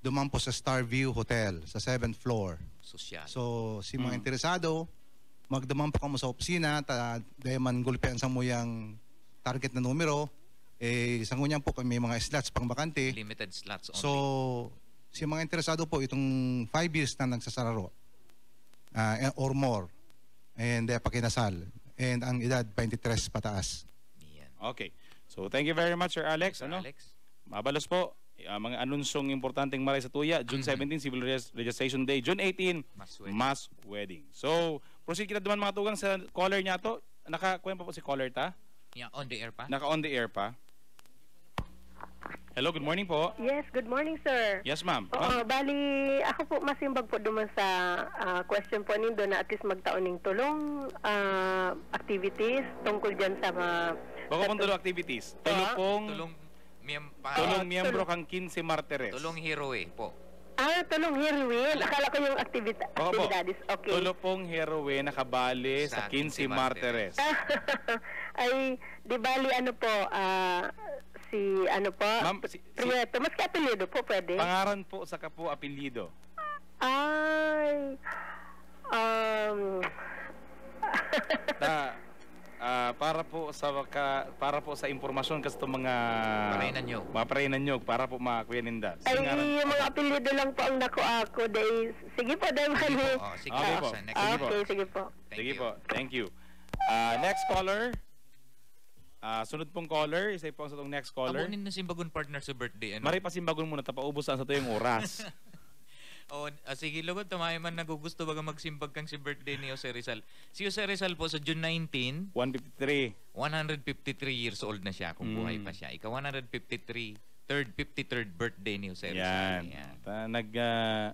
[SPEAKER 13] duman po sa Starview Hotel sa 7th floor.
[SPEAKER 2] Sosyal.
[SPEAKER 13] So si mga interesado, magdaman po kamo sa opisina, dahil man gulpian sa muyang target na numero, Sa ngunyan po may mga slots pang bakante.
[SPEAKER 2] Limited slots only.
[SPEAKER 13] So, si mga interesado po itong 5 years na nagsasararo or more and pakinasal and ang edad 23 pataas.
[SPEAKER 1] Okay. So thank you very much Sir Alex.
[SPEAKER 2] Sir
[SPEAKER 1] Ano?
[SPEAKER 2] Alex?
[SPEAKER 1] Mabalos po. Mga anunsyong importanteng maray sa tuya. June 17, Civil Registration Day. June 18, Mass Wedding. So, proceed kita naman mga tugang sa caller niya to. Nakakuha pa po si caller ta?
[SPEAKER 2] Yeah, on the air pa?
[SPEAKER 1] Naka-on the air pa. Hello, good morning po.
[SPEAKER 12] Yes, good morning, sir.
[SPEAKER 1] Yes, ma'am.
[SPEAKER 12] Oo, bali, ako po masimbag po duman sa question po nindo na at least magtaon ng tulong activities tungkol dyan sa mga...
[SPEAKER 1] Bako pong tulong activities. Tulong miyembro kang 15 Martires.
[SPEAKER 2] Tulong Heroe po.
[SPEAKER 12] Tulong heroin. Akala ko yung activities. Okay.
[SPEAKER 1] Tulong pong heroin nakabali sa 15 Martires.
[SPEAKER 12] Ay, di bali ano po,
[SPEAKER 1] Ma'am,
[SPEAKER 12] Prieto, mas ka-apelyido po, pwede?
[SPEAKER 1] Pangaran po sa kapo apelyido.
[SPEAKER 12] Ay,
[SPEAKER 1] para po sa impormasyon kasi itong mga parainan nyo para po makakuya ninda.
[SPEAKER 12] Ay, yung mga apelyido lang po ang naku ako. Sige po, dahil
[SPEAKER 1] sige po. Sige po. Thank you. Next caller. Sunod pong caller. Isa po sa itong next caller.
[SPEAKER 2] Abunin na simbagon partner sa birthday. Ano?
[SPEAKER 1] Mari pa simbagon muna. Tapaubos sa ito yung oras.
[SPEAKER 2] Sige, lugod, tamay man nagugusto baga magsimbag kang si birthday ni Jose Rizal. Si Jose Rizal po sa June 19, 153 years old na siya kung buhay pa siya. Ika 53rd birthday ni Jose Rizal. Yan.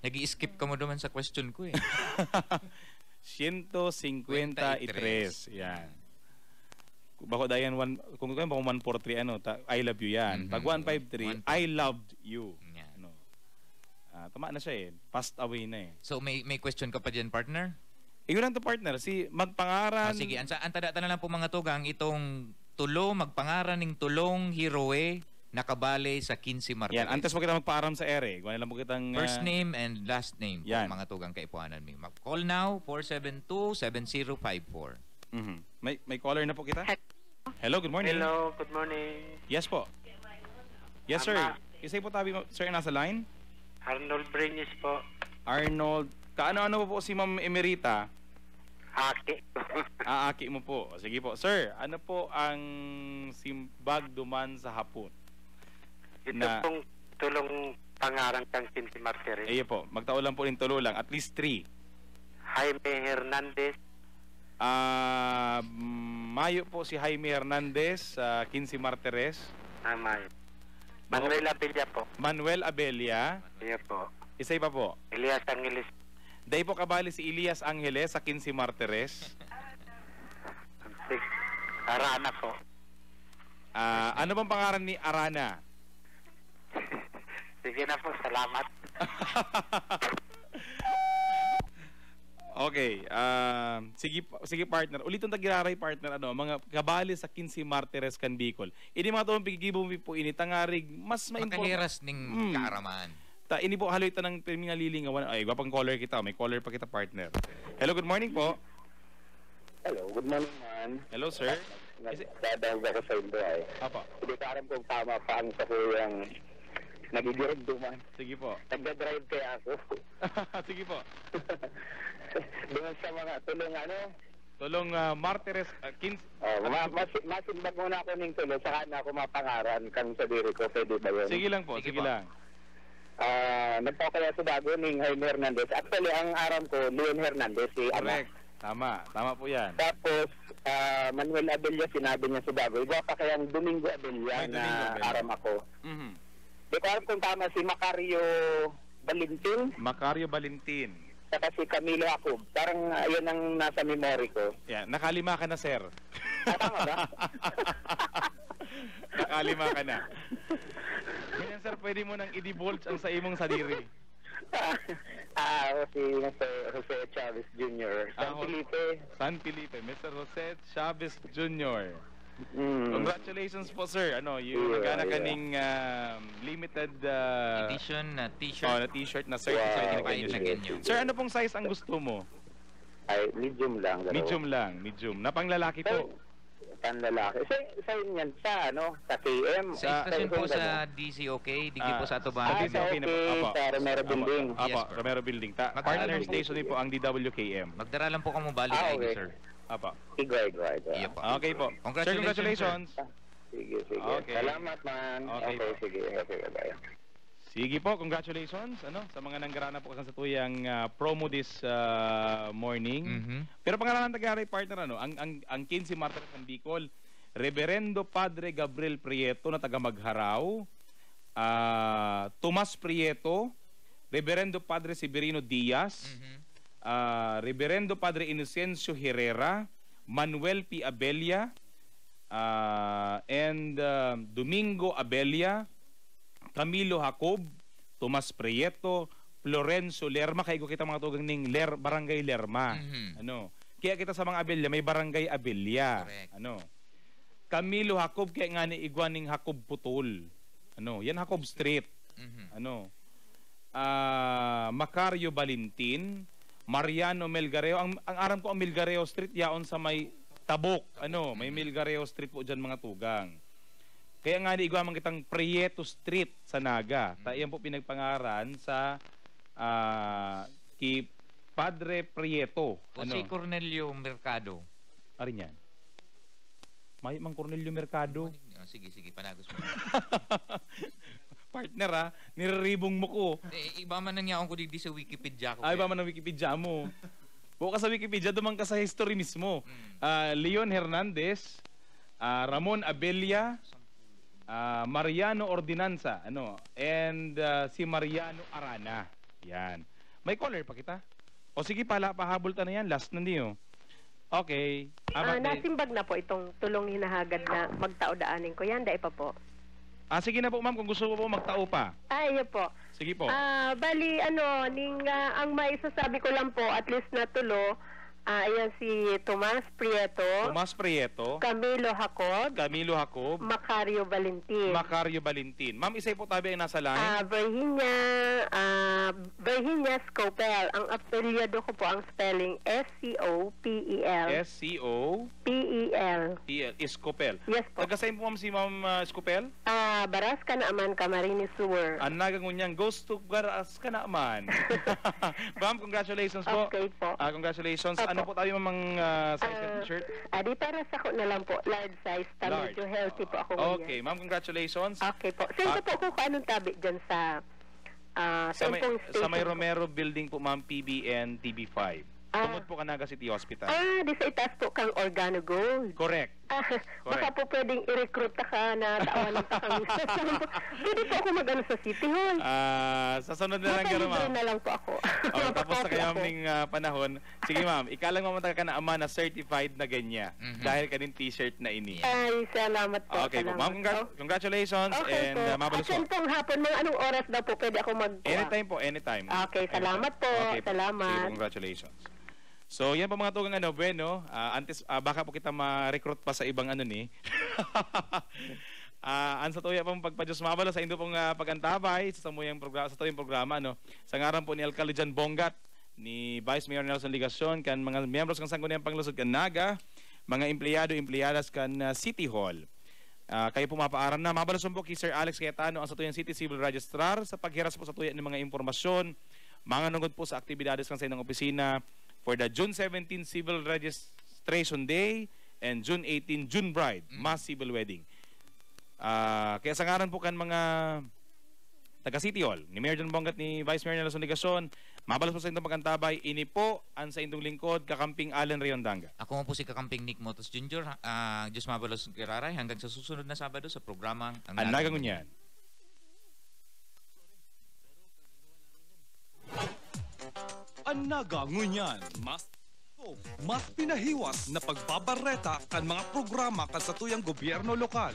[SPEAKER 2] Nag-i-skip ka mo naman sa question ko eh.
[SPEAKER 1] 153. Yan. Bako dayan kung 143 I love you yan. Pag 153 I loved you. Tama na siya eh. Passed away na eh.
[SPEAKER 2] So may question ka pa dyan, partner?
[SPEAKER 1] Iyon lang to, partner. Si magpangaran...
[SPEAKER 2] sige, antada na lang po mga tugang itong magpangaran ng tulong Heroe nakabale sa 15 Martires.
[SPEAKER 1] Yan, antes mo kita magpaaram sa ere. Gawin lang po kitang...
[SPEAKER 2] First name and last name po, mga tugang kaipuanan mi. Call now, 472-7054.
[SPEAKER 1] May caller na po kita? Hello, good morning.
[SPEAKER 14] Hello, good morning.
[SPEAKER 1] Yes po. Yes, sir. Isay po tabi, sir, nasa line?
[SPEAKER 14] Arnold Brenes po.
[SPEAKER 1] Arnold. Kaano-ano po si Ma'am Emerita?
[SPEAKER 14] Aki.
[SPEAKER 1] Aki mo po. Sige po. Sir, ano po ang simbag duman sa hapon?
[SPEAKER 14] Ito pong tulong pangarang kang 15 Martires.
[SPEAKER 1] Po. Magtao lang po ng tulo lang. At least 3.
[SPEAKER 14] Jaime Hernandez.
[SPEAKER 1] Mayo po si Jaime Hernandez sa 15 Martires.
[SPEAKER 14] Mayo. Manuel Abella po.
[SPEAKER 1] Manuel Abella.
[SPEAKER 14] Iya po.
[SPEAKER 1] Isa pa po.
[SPEAKER 14] Elias Angeles.
[SPEAKER 1] Day po kabali si Elias Angeles sa 15 Martires.
[SPEAKER 14] Arana po.
[SPEAKER 1] Ano bang pangalan ni Arana?
[SPEAKER 14] Sige na po, salamat.
[SPEAKER 1] Okay. Sige partner. Ulitin tagiraray partner mga kabali sa 15 Martires kan Bicol. Ini mga tuwang pigigibong po ini tangarig mas
[SPEAKER 2] makahiras ning kaaraman.
[SPEAKER 1] Ini po haloy tanang pirminga lilingawan. Ay, gwapang caller kita. May caller pa kita partner. Hello, good morning po.
[SPEAKER 15] Hello, good morning man.
[SPEAKER 1] Hello sir.
[SPEAKER 15] Dadang ako sa indo ay.
[SPEAKER 1] Apa.
[SPEAKER 15] Hindi ka alam kung tama pa ang sakuyang nagidirog duman.
[SPEAKER 1] Sige po.
[SPEAKER 15] Nagda-drive kaya ako.
[SPEAKER 1] Sige po.
[SPEAKER 15] Doon sa mga tulong
[SPEAKER 1] tulong Martires 15.
[SPEAKER 15] Masimbag muna ako ng tulong saka na ako mapangaran kang sa diri ko. Pwede ba yun?
[SPEAKER 1] Sige lang po, sige lang.
[SPEAKER 15] Nagpakaya sa bago ng Jaime Hernandez. Actually, ang aram ko, Leon Hernandez.
[SPEAKER 1] Correct. Tama po yan.
[SPEAKER 15] Tapos, Manuel Abella, sinabi niya sa bago. Iba pa kayang Domingo Abella na aram ako. Di ko alam kung tama si Macario Valentin.
[SPEAKER 1] Macario Valentin.
[SPEAKER 15] Saka si Camilo Jacob. Parang ayun ang nasa memory ko.
[SPEAKER 1] Yeah, nakalima ka na, sir.
[SPEAKER 15] Tama ba?
[SPEAKER 1] Nakalima ka na. Ganyan, sir, pwede mo nang i-divulge ang sa imong sadiri.
[SPEAKER 15] Si Jose Chavez Jr.
[SPEAKER 1] San Felipe. Mr. Jose Chavez Jr. Congratulations po, sir. Nagana kaning limited
[SPEAKER 2] edition na t-shirt.
[SPEAKER 1] Na t-shirt na certified na ganyan. Sir, ano pong size ang gusto mo?
[SPEAKER 15] Ay, medium lang.
[SPEAKER 1] Medium. Na panglalaki po.
[SPEAKER 15] panlalaki. Sa inyan, sa KM.
[SPEAKER 2] Sa istasyon po sa DCOK, digdi po sa Atuban.
[SPEAKER 15] Sa Romero Building.
[SPEAKER 1] Apo, Romero Building. Partner station din po ang DWKM.
[SPEAKER 2] Magdara lang po kamo bali ID, sir.
[SPEAKER 1] Apo.
[SPEAKER 15] Sige.
[SPEAKER 1] Okay po. Sir, congratulations.
[SPEAKER 15] Sige.
[SPEAKER 1] Okay.
[SPEAKER 15] Salamat, man.
[SPEAKER 1] Okay,
[SPEAKER 15] sige. Bye.
[SPEAKER 1] Sige po, congratulations sa mga nanggarana po sa tuyang promo this morning. Pero pangalanan tagaray partner ang 15 Martires ng Bicol, Reverendo Padre Gabriel Prieto na taga Magharaw, Tomas Prieto, Reverendo Padre Severino Diaz, Reverendo Padre Inocencio Herrera, Manuel P. Abella, and Domingo Abella, Camilo Jacob, Tomas Prieto, Florenzo Lerma, kaya ko kita mga tugang ning Barangay Lerma. Kaya kita sa mga Abella, may Barangay Abella. Camilo Jacob, kaya nga ni Iguan ning Jacob Putol. Yan Jacob Street. Macario Valentin, Mariano Melgareo. Ang aram ko ang Melgareo Street, yaon sa may Tabok. May Melgareo Street po dyan mga tugang. Kaya nga niigwaman kitang Prieto Street sa Naga. Yan po pinagpangaran sa ki Padre Prieto.
[SPEAKER 2] Si Cornelio Mercado.
[SPEAKER 1] Arin yan. May mang Cornelio Mercado.
[SPEAKER 2] Sige, panagos mo.
[SPEAKER 1] Partner niraribong mo ko.
[SPEAKER 2] Iba man nang yaon ko di sa Wikipedia ko.
[SPEAKER 1] Iba man ang Wikipedia mo. Buka sa Wikipedia, dumang ka sa history mismo. Leon Hernandez, Ramon Abella, Mariano Ordinanza, and si Mariano Arana. Yan. May caller pa kita? O sige, pahabol ta na yan. Last na niyo. Okay.
[SPEAKER 12] Nasimbag na po itong tulong hinahagad na magtao-daanin ko. Yan, dai pa po.
[SPEAKER 1] Sige na po, ma'am, kung gusto mo po magtao pa.
[SPEAKER 12] Iyo po.
[SPEAKER 1] Sige po.
[SPEAKER 12] Bali, ang maisasabi ko lang po, at least na tulo, ayan si Tomas Prieto. Camilo Jacob. Macario Valentin.
[SPEAKER 1] Ma'am, isa po tabi ang nasa line.
[SPEAKER 12] Virginia Scopel. Ang apelyado ko po ang spelling Scopel.
[SPEAKER 1] Scopel.
[SPEAKER 12] Yes po.
[SPEAKER 1] Taga-saan po ma'am si Ma'am Scopel?
[SPEAKER 12] Baras ka na aman, Camarines Sur.
[SPEAKER 1] Ang nagangunyang Ghost to Baras ka na aman. Ma'am, congratulations po.
[SPEAKER 12] Okay po.
[SPEAKER 1] Congratulations. Ano po tayo mamang size ng t-shirt?
[SPEAKER 12] Di para sa ko na lang po, large size. Medyo healthy po ako ngayon.
[SPEAKER 1] Okay, ma'am, congratulations.
[SPEAKER 12] Okay po. Send po ko kung anong tabi dyan sa
[SPEAKER 1] may Romero Building po, ma'am, PBN TV5. Tungod po Naga City Hospital.
[SPEAKER 12] Di sa itaas po kang Organo Gold.
[SPEAKER 1] Correct.
[SPEAKER 12] Baka po pwedeng i-recruit ka na tawanan pa kami. Pwede po ako mag-ano sa City Hall.
[SPEAKER 1] Sa sunod na lang gano'n, ma'am.
[SPEAKER 12] na lang po ako.
[SPEAKER 1] Tapos sa kayaming panahon. Sige, ma'am, ikalang mamantag ka na ama na certified na ganyan. Dahil ka din t-shirt na ini.
[SPEAKER 12] Ay, salamat po.
[SPEAKER 1] Okay po, ma'am, congratulations.
[SPEAKER 12] Okay
[SPEAKER 1] and mabalos po.
[SPEAKER 12] Asan pong hapon, mga anong oras daw po pwede ako
[SPEAKER 1] Anytime po, anytime.
[SPEAKER 12] Okay, salamat po.
[SPEAKER 1] Okay,
[SPEAKER 12] salamat.
[SPEAKER 1] Sige, congratulations. So, yan po mga tugang bueno. Antes, baka po kita ma-recruit pa sa ibang ni. Ang sa tuya pong pagpadyos mabalo sa indo pong pagantabay sa tuyang programa. Sa ngaran po ni Alcalde Jan Bongat, ni Vice Mayor Nelson Ligacion, kan mga miyembros ng Sangguniang Panglusod kan Naga, mga empleyado-empleyadas kan City Hall. Kayo po mapaaram na. Mabalos po kay Sir Alex Cayetano, ang sa tuyang City Civil Registrar, sa paghiras po sa tuya ng mga impormasyon, mga nungod po sa aktibidades kan sa inyong opisina, for the June 17 Civil Registration Day and June 18 June Bride, Mass Civil Wedding. Kaya sa ngaran po kan mga taga City Hall, ni Mayor John Bongat, ni Vice Mayor Nelson Ligacion, mabalas po sa itong pagkantabay, ini po ang sa itong lingkod, Kakamping Allen Riondanga.
[SPEAKER 2] Ako po si Kakamping Nick Motos Jr. Diyos mabalos kiraray hanggang sa susunod na Sabado sa programang
[SPEAKER 1] Ang Nagangunyan.
[SPEAKER 3] Ang Nagangunyan, mas pinahiwas na pagbabareta kan mga programa kan sa tuyang gobyerno lokal.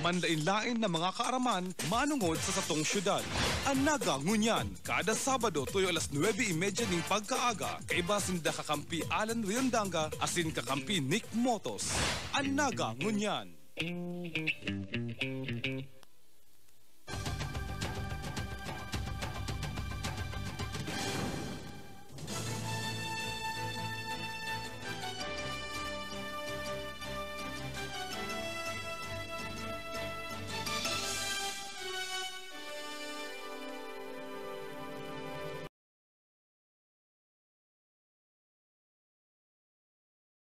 [SPEAKER 3] Manlain-lain na mga kaaraman manungod sa satong syudad. Ang Nagangunyan, kada Sabado tuyo alas 9:30 ning pagkaaga, kaiba sinda Kakampi Allen Riondanga, asin Kakampi Nick Motos. Ang Nagangunyan.